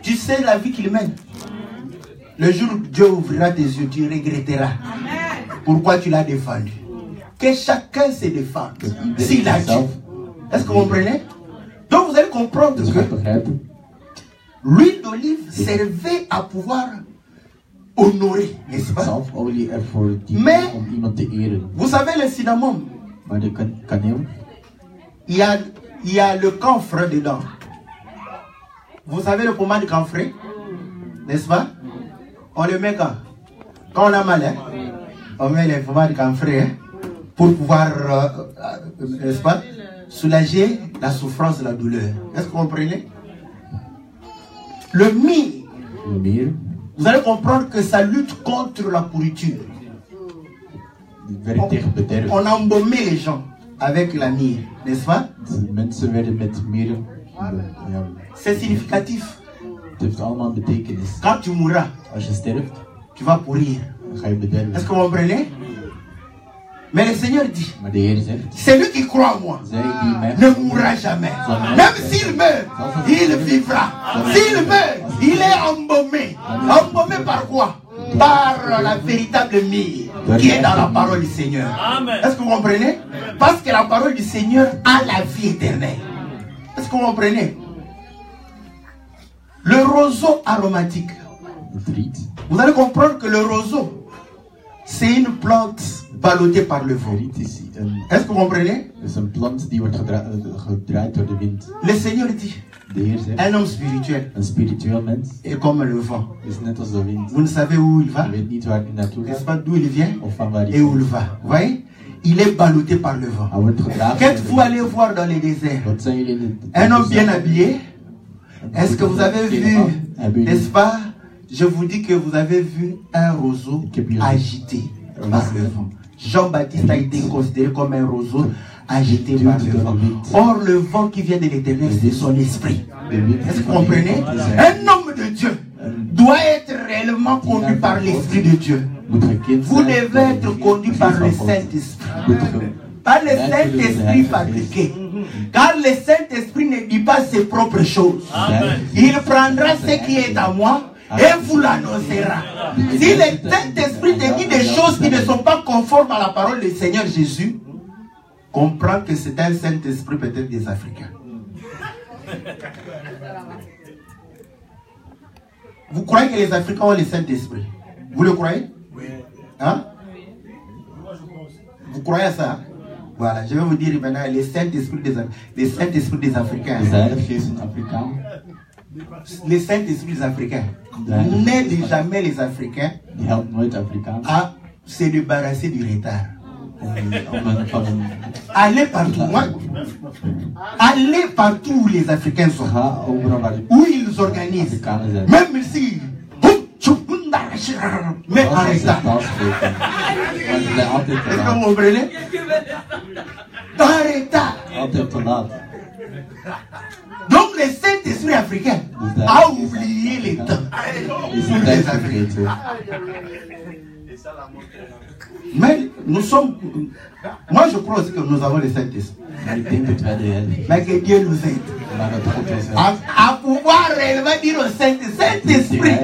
Tu sais la vie qu'il mène. Le jour où Dieu ouvrira tes yeux, tu regretteras pourquoi tu l'as défendu. Que chacun se défende s'il a dit. Est-ce que vous comprenez? Donc vous allez comprendre que l'huile d'olive servait à pouvoir honorer, n'est-ce pas? Mais vous savez le cinnamon, il y a le camphre dedans. Vous savez le pommade camphré, n'est-ce pas? On le met quand on a mal, hein? On met les pommades camphré, hein? Pour pouvoir, n'est-ce pas, soulager la souffrance, la douleur. Est-ce que vous comprenez? Le myrrhe, vous allez comprendre que ça lutte contre la pourriture. On a embaumé les gens avec la myrrhe, n'est-ce pas? C'est significatif. Quand tu mourras, tu vas pourrir. Est-ce que vous comprenez? Mais le Seigneur dit, celui qui croit en moi ne mourra jamais. Même s'il meurt, il vivra. S'il meurt, il est embaumé. Embaumé par quoi? Par la véritable myrrhe qui est dans la parole du Seigneur. Est-ce que vous comprenez? Parce que la parole du Seigneur a la vie éternelle. Est-ce que vous comprenez? Le roseau aromatique. Vous allez comprendre que le roseau, c'est une plante ballottée par le vent. Est-ce que vous comprenez? Le Seigneur dit, un homme spirituel est comme le vent. Vous ne savez où il va, n'est-ce pas, d'où il vient et où il va. Vous voyez? Il est ballotté par le vent. Quand vous allez voir dans les déserts un homme bien habillé, est-ce que vous avez vu, n'est-ce pas? Je vous dis que vous avez vu un roseau agité par le vent. Jean-Baptiste a été considéré comme un roseau agité par le vent. Or, le vent qui vient de l'Éternel, c'est son esprit. Est-ce que vous comprenez? Un homme de Dieu doit être réellement conduit par l'Esprit de Dieu. Vous devez être conduit par le Saint-Esprit. Par le Saint-Esprit fabriqué. Car le Saint-Esprit ne dit pas ses propres choses. Il prendra ce qui est à moi et vous l'annoncera. Si le Saint-Esprit te dit des choses qui ne sont pas conformes à la parole du Seigneur Jésus, comprends que c'est un Saint-Esprit peut-être des Africains. Vous croyez que les Africains ont le Saint-Esprit? Vous le croyez? Hein? Vous croyez à ça? Voilà, je vais vous dire maintenant les Saint-Esprit des Africains. Les Saint-Esprit des Africains. N'aident jamais les Africains à se débarrasser du retard. Allez partout. Allez partout où les Africains sont. Où ils organisent. Même si. Mais en retard. Est-ce que vous comprenez? En retard. Donc le Saint-Esprit africain a oublié les temps. Les Africains. Mais nous sommes... Moi je crois aussi que nous avons le Saint-Esprit. Mais que Dieu nous aide à pouvoir réellement dire au Saint-Esprit.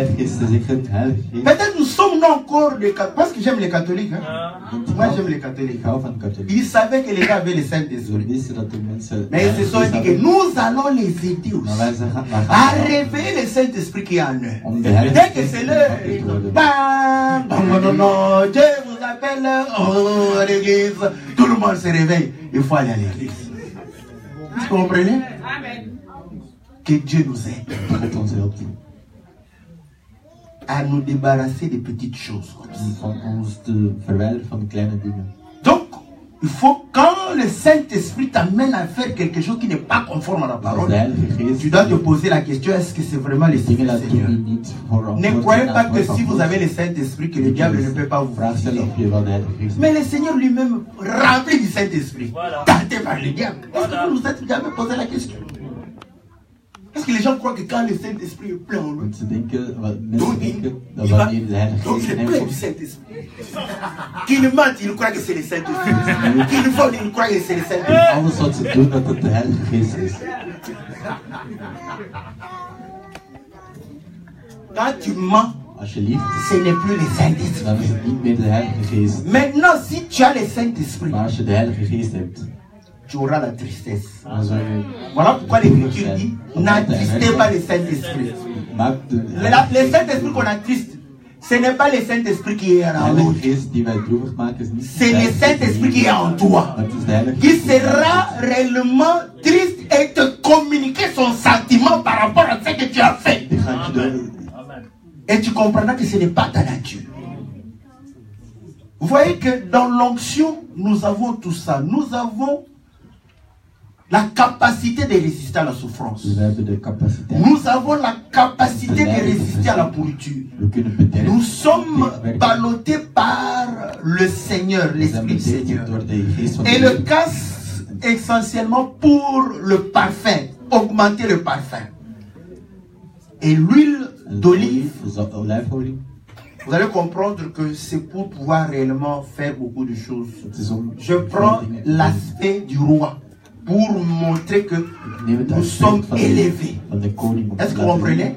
Peut-être nous sommes non encore des catholiques. Parce que j'aime les catholiques. Hein? Moi j'aime les catholiques. Ils savaient que les gars avaient le Saint-Esprit. Mais ils se sont dit que nous allons les aider aussi à révéler le Saint-Esprit qui est en eux. Dès que c'est l'heure, bam, non, Dieu vous appelle. matinale, oh, à l'église, tout le monde se réveille. Il faut aller à l'église. Vous comprenez? Que Dieu nous aide à nous débarrasser des petites choses comme ça. Donc, il faut, quand le Saint-Esprit t'amène à faire quelque chose qui n'est pas conforme à la parole, tu dois te poser la question, est-ce que c'est vraiment l'Esprit du Seigneur? Ne croyez pas que si vous avez le Saint-Esprit, que le diable ne peut pas vous frustrer. Mais le Seigneur lui-même rempli du Saint-Esprit, tenté par le diable. Est-ce que vous vous êtes jamais posé la question? Parce que les gens croient que quand le Saint-Esprit est plein en eux, donc c'est plein du Saint-Esprit. Qu'il mente, il croit que c'est le Saint-Esprit. Qu'il vole, il croit que c'est le Saint-Esprit. Quand tu mens, ce n'est plus le Saint-Esprit. Maintenant, si tu as le Saint-Esprit, tu auras la tristesse. Voilà pourquoi l'Écriture dit, n'attristez pas le Saint-Esprit. Le Saint-Esprit qu'on attriste, ce n'est pas le Saint-Esprit qui est en l'autre. C'est le Saint-Esprit qui est en toi. Qui sera réellement triste et te communiquer son sentiment par rapport à ce que tu as fait. Et tu comprendras que ce n'est pas ta nature. Vous voyez que dans l'onction, nous avons tout ça. Nous avons la capacité de résister à la souffrance. Nous avons la capacité de résister à la pourriture. Nous sommes ballottés par le Seigneur, l'Esprit du Seigneur. Et le casse essentiellement pour le parfum, augmenter le parfum. Et l'huile d'olive, vous allez comprendre que c'est pour pouvoir réellement faire beaucoup de choses. Je prends l'aspect du roi pour montrer que nous sommes élevés. Est-ce que vous comprenez?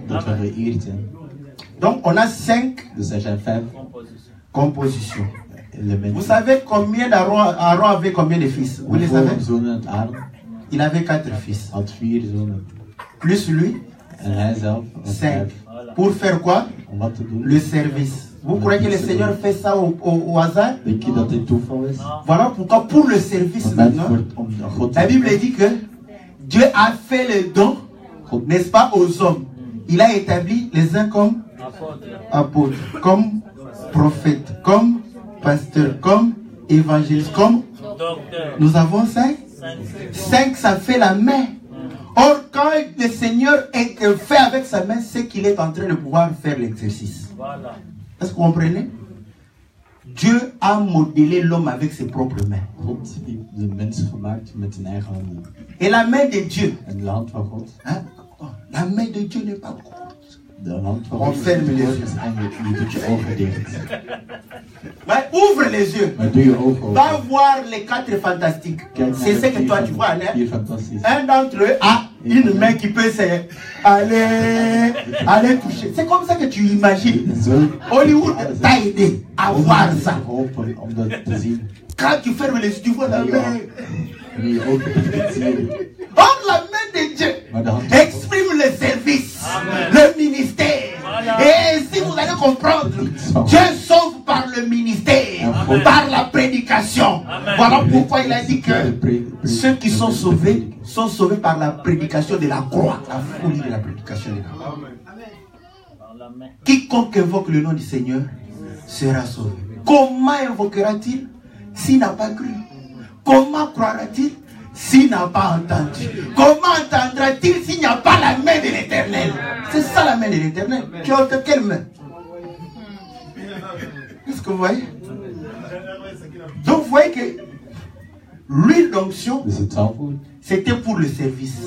Donc on a 5 compositions. Vous savez combien d'Aaron avait combien de fils? Vous les savez? Il avait 4 fils. Plus lui, 5. Pour faire quoi? Le service. Vous croyez que le Seigneur fait ça au hasard? Voilà pourquoi pour le service maintenant, la Bible dit que Dieu a fait le don, n'est-ce pas, aux hommes. Il a établi les uns comme apôtres, comme prophètes, comme pasteurs, comme évangélistes, comme nous avons 5. 5, ça fait la main. Or, quand le Seigneur fait avec sa main, c'est qu'il est en train de pouvoir faire l'exercice. Est-ce que vous comprenez? Dieu a modélé l'homme avec ses propres mains. Et la main de Dieu, hein? La main de Dieu n'est pas courte. On ferme les yeux. Mais ouvre les yeux. Va voir les 4 fantastiques. C'est ce que toi tu vois. Hein? Un d'entre eux a une main qui peut aller toucher. C'est comme ça que tu imagines. Hollywood t'a aidé à voir ça. Quand tu fermes les yeux, tu vois la main. Or, la main de Dieu exprime le service, le ministère. Et si vous allez comprendre, Dieu sauve par le ministère, par la prédication. Voilà pourquoi il a dit que ceux qui sont sauvés par la prédication de la croix, la folie de la prédication de la croix. Quiconque invoque le nom du Seigneur sera sauvé. Comment invoquera-t-il s'il n'a pas cru? Comment croira-t-il s'il n'a pas entendu? Comment entendra-t-il s'il n'y a pas la main de l'Éternel? C'est ça la main de l'Éternel. Tu as quelle main? Est-ce que vous voyez? Donc vous voyez que l'huile d'onction, c'était pour le service.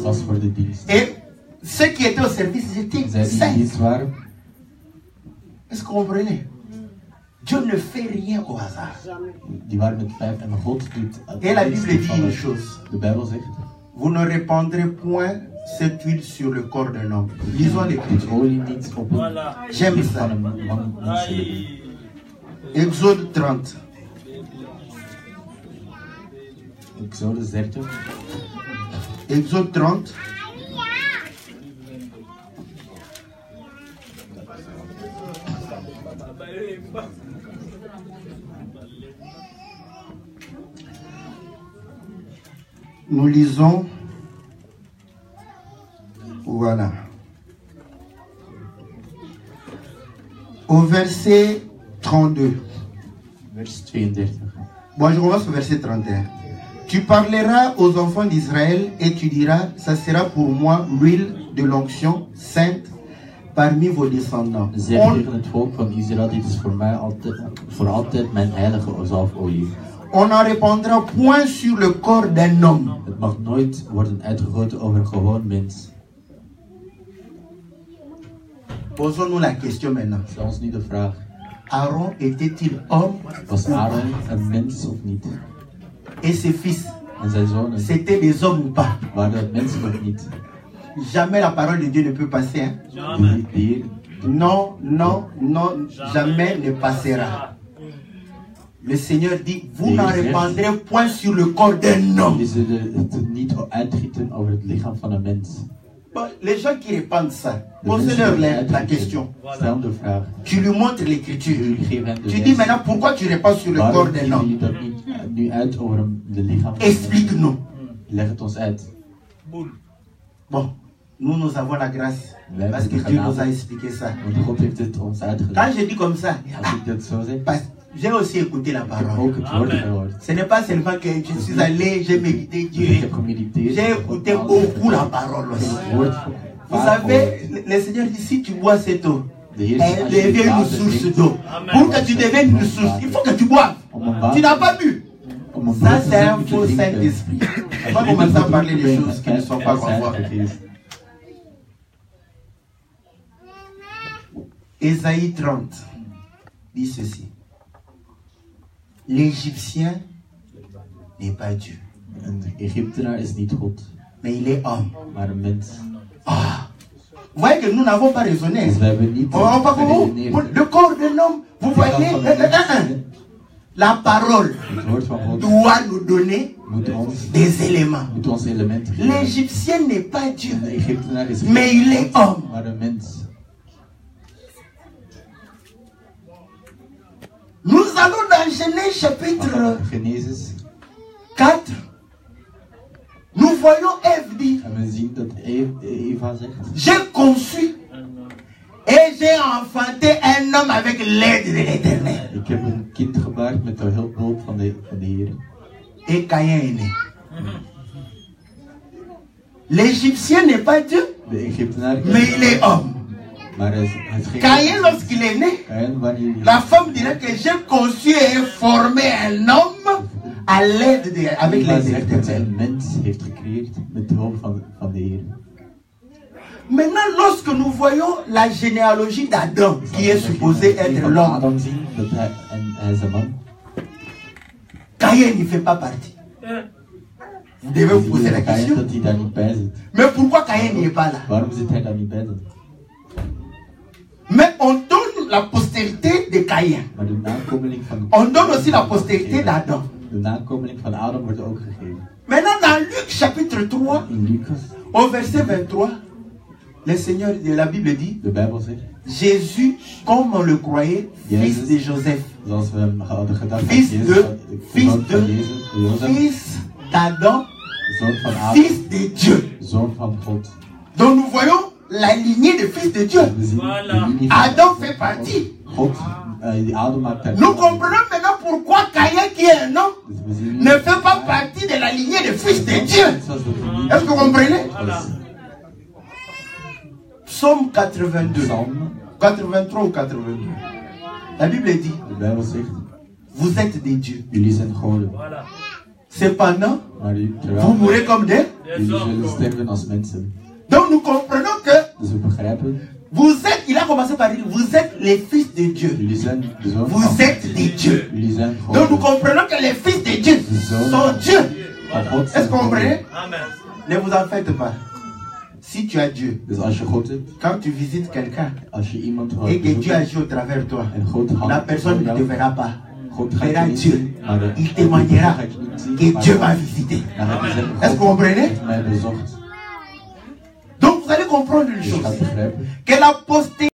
Et ceux qui étaient au service, ils étaient saints. Est-ce que vous comprenez? Dieu ne fait rien au hasard. Et la Bible dit une chose. Vous ne répandrez point cette huile sur le corps d'un homme. Lisons l'Écriture. J'aime ça. Exode 30. Exode 30. Nous lisons, voilà, au verset 32. Vers 32. Bon, je commence au verset 31. Tu parleras aux enfants d'Israël et tu diras, ça sera pour moi l'huile de l'onction sainte parmi vos descendants. Zeg tegen het volk van Israël, dit is voor altijd mijn heilige zalfolie. On n'en répandra point sur le corps d'un homme. Het mag nooit worden uitgegoten over een gewoon mens. Posons-nous la question maintenant. Stel ons nu de vraag. Aaron était-il homme? Was Aaron een mens of niet? Et ses fils, En zijn zonen, c'était des hommes ou pas? waren dat mensen of niet? Jamais la parole de Dieu ne peut passer. Hein? De Heer, Non, non, non, jamais ne passera. Le Seigneur dit, vous n'en répandrez point sur le corps d'un homme. die zullen het niet uitgieten over het lichaam van een mens. Bon, les gens qui répandent ça, De mensen posez-leur die la uitgieten, question. stel de vraag. Tu lui montres l'écriture. Jullie geven hem de Tu dis les. maintenant pourquoi tu répands sur le corps Waarom d'un geven homme? jullie dat niet nu uit over de lichaam van een mens? Explique-nous. Leg het ons uit. Bon, nous avons la grâce. Wij Parce que hebben de Dieu nous a genade, expliqué ça. want God heeft het ons Quand uitgelegd. je dis comme ça, Als ik dat zo zeg, parce- j'ai aussi écouté la ik heb parole. ook het woord gehoord. Ce n'est pas seulement que je suis allé, j'ai médité Ik Dieu. heb gemediteerd. J'ai écouté beaucoup la parole aussi. Het woord Vous savez, le Seigneur dit, si tu bois cette eau, de Heer elle zegt, als je devient une water source drinkt, d'eau. Pour que tu deviennes une source, il faut que tu boives. om een Tu water, n'as pas bu. om een Ça, brood c'est un te faux drinken. Saint-Esprit. On va Als je commencer à niet parler des drinkt, choses qui ne sont pas conformes. geest. Ésaïe 30 dit ceci. L'Égyptien n'est pas Dieu, Een Egyptenaar is niet God, mais il est homme. maar een mens. Ah. Vous voyez que nous n'avons pas raisonné. Dus we hebben niet On va geredeneerd. le corps d'un homme, vous voyez, la parole Het woord van God doit nous donner moet ons, des éléments. moet ons elementen geven. L'Égyptien n'est pas Dieu, Een Egyptenaar is mais il est homme. maar een mens. Nous allons dans Genèse chapitre Genesis. 4. Nous voyons Ève dire, En we zien dat Eva zegt. j'ai conçu et j'ai enfanté un homme avec l'aide de l'Éternel. Ik heb een kind gebaard met de hulp van de Heer. Et Caïn est né. L'Égyptien n'est pas Dieu, De Egyptenaar is mais il est homme. maar hij is geen Caïn, lorsqu'il est né, Caïn, wanneer la femme dirait que j'ai conçu et formé un homme à l'aide de, avec Eva les zegt dat zij éternels. een mens heeft gecreëerd met de hulp van de Heer. Maintenant, lorsque nous voyons la généalogie d'Adam, qui est supposé être l'homme, Adam zien dat hij is een man. Caïn n'y fait pas partie. Vous devez vous poser la Caïn question. dat hij daar niet bij zit. Mais pourquoi Caïn n'y est pas là? Waarom zit hij daar niet bij dan? Mais on donne la postérité de Caïn. Maar de nakomeling van On donne aussi la postérité d'Adam. de nakomeling van Adam wordt ook gegeven. Maintenant, dans Luc chapitre 3, In Lucas, au verset 23, le Seigneur de la Bible dit, de Bijbel zegt, Jésus, comme on le croyait, fils Jezus, de Joseph, zoals we hem hadden gedacht, fils Jezus, de, de fils zoon van de, Jezus, de Jozef, fils d'Adam, zoon van Adam, fils de Dieu. zoon van God. Donc nous voyons la lignée de fils de Dieu. We zien de linie van Adam fait partie. God, die Adam maakt daar Nous comprenons maintenant pourquoi Caïn, qui est un homme, Dus we zien nu ne fait pas partie de la lignée de fils de Dieu. zoals de linie Est-ce que vous comprenez? was. Psaume 82, Psalm, 83 ou 82. La Bible dit, de Bijbel zegt, vous êtes des dieux. jullie zijn goden. Cependant, Maar vous terwijl mourrez comme des. jullie zullen sterven als mensen. Donc nous comprenons que Dus we begrijpen, vous êtes, il a commencé par dire, vous êtes les fils de Dieu. jullie zijn de zoon Vous van êtes des dieux. Jullie zijn Donc nous goden comprenons que les fils de Dieu sont Dieu. van God. Est-ce zijn que vous comprenez? goden. Ne vous en faites pas. Si tu as Dieu, Dus als je God hebt, quand tu visites quelqu'un als je iemand gaat et que Dieu bezoeken agit au travers de toi, en God la gaat personne ne te verra pas. God gaat Verra je niet Dieu. zien, maar Il témoignera gaat je niet zien, que maar Dieu va visiter. dan gaat hij zeggen, Est-ce que vous God comprenez? heeft mij bezocht. Donc vous allez comprendre une Dus je gaat chose. begrijpen Que la postérité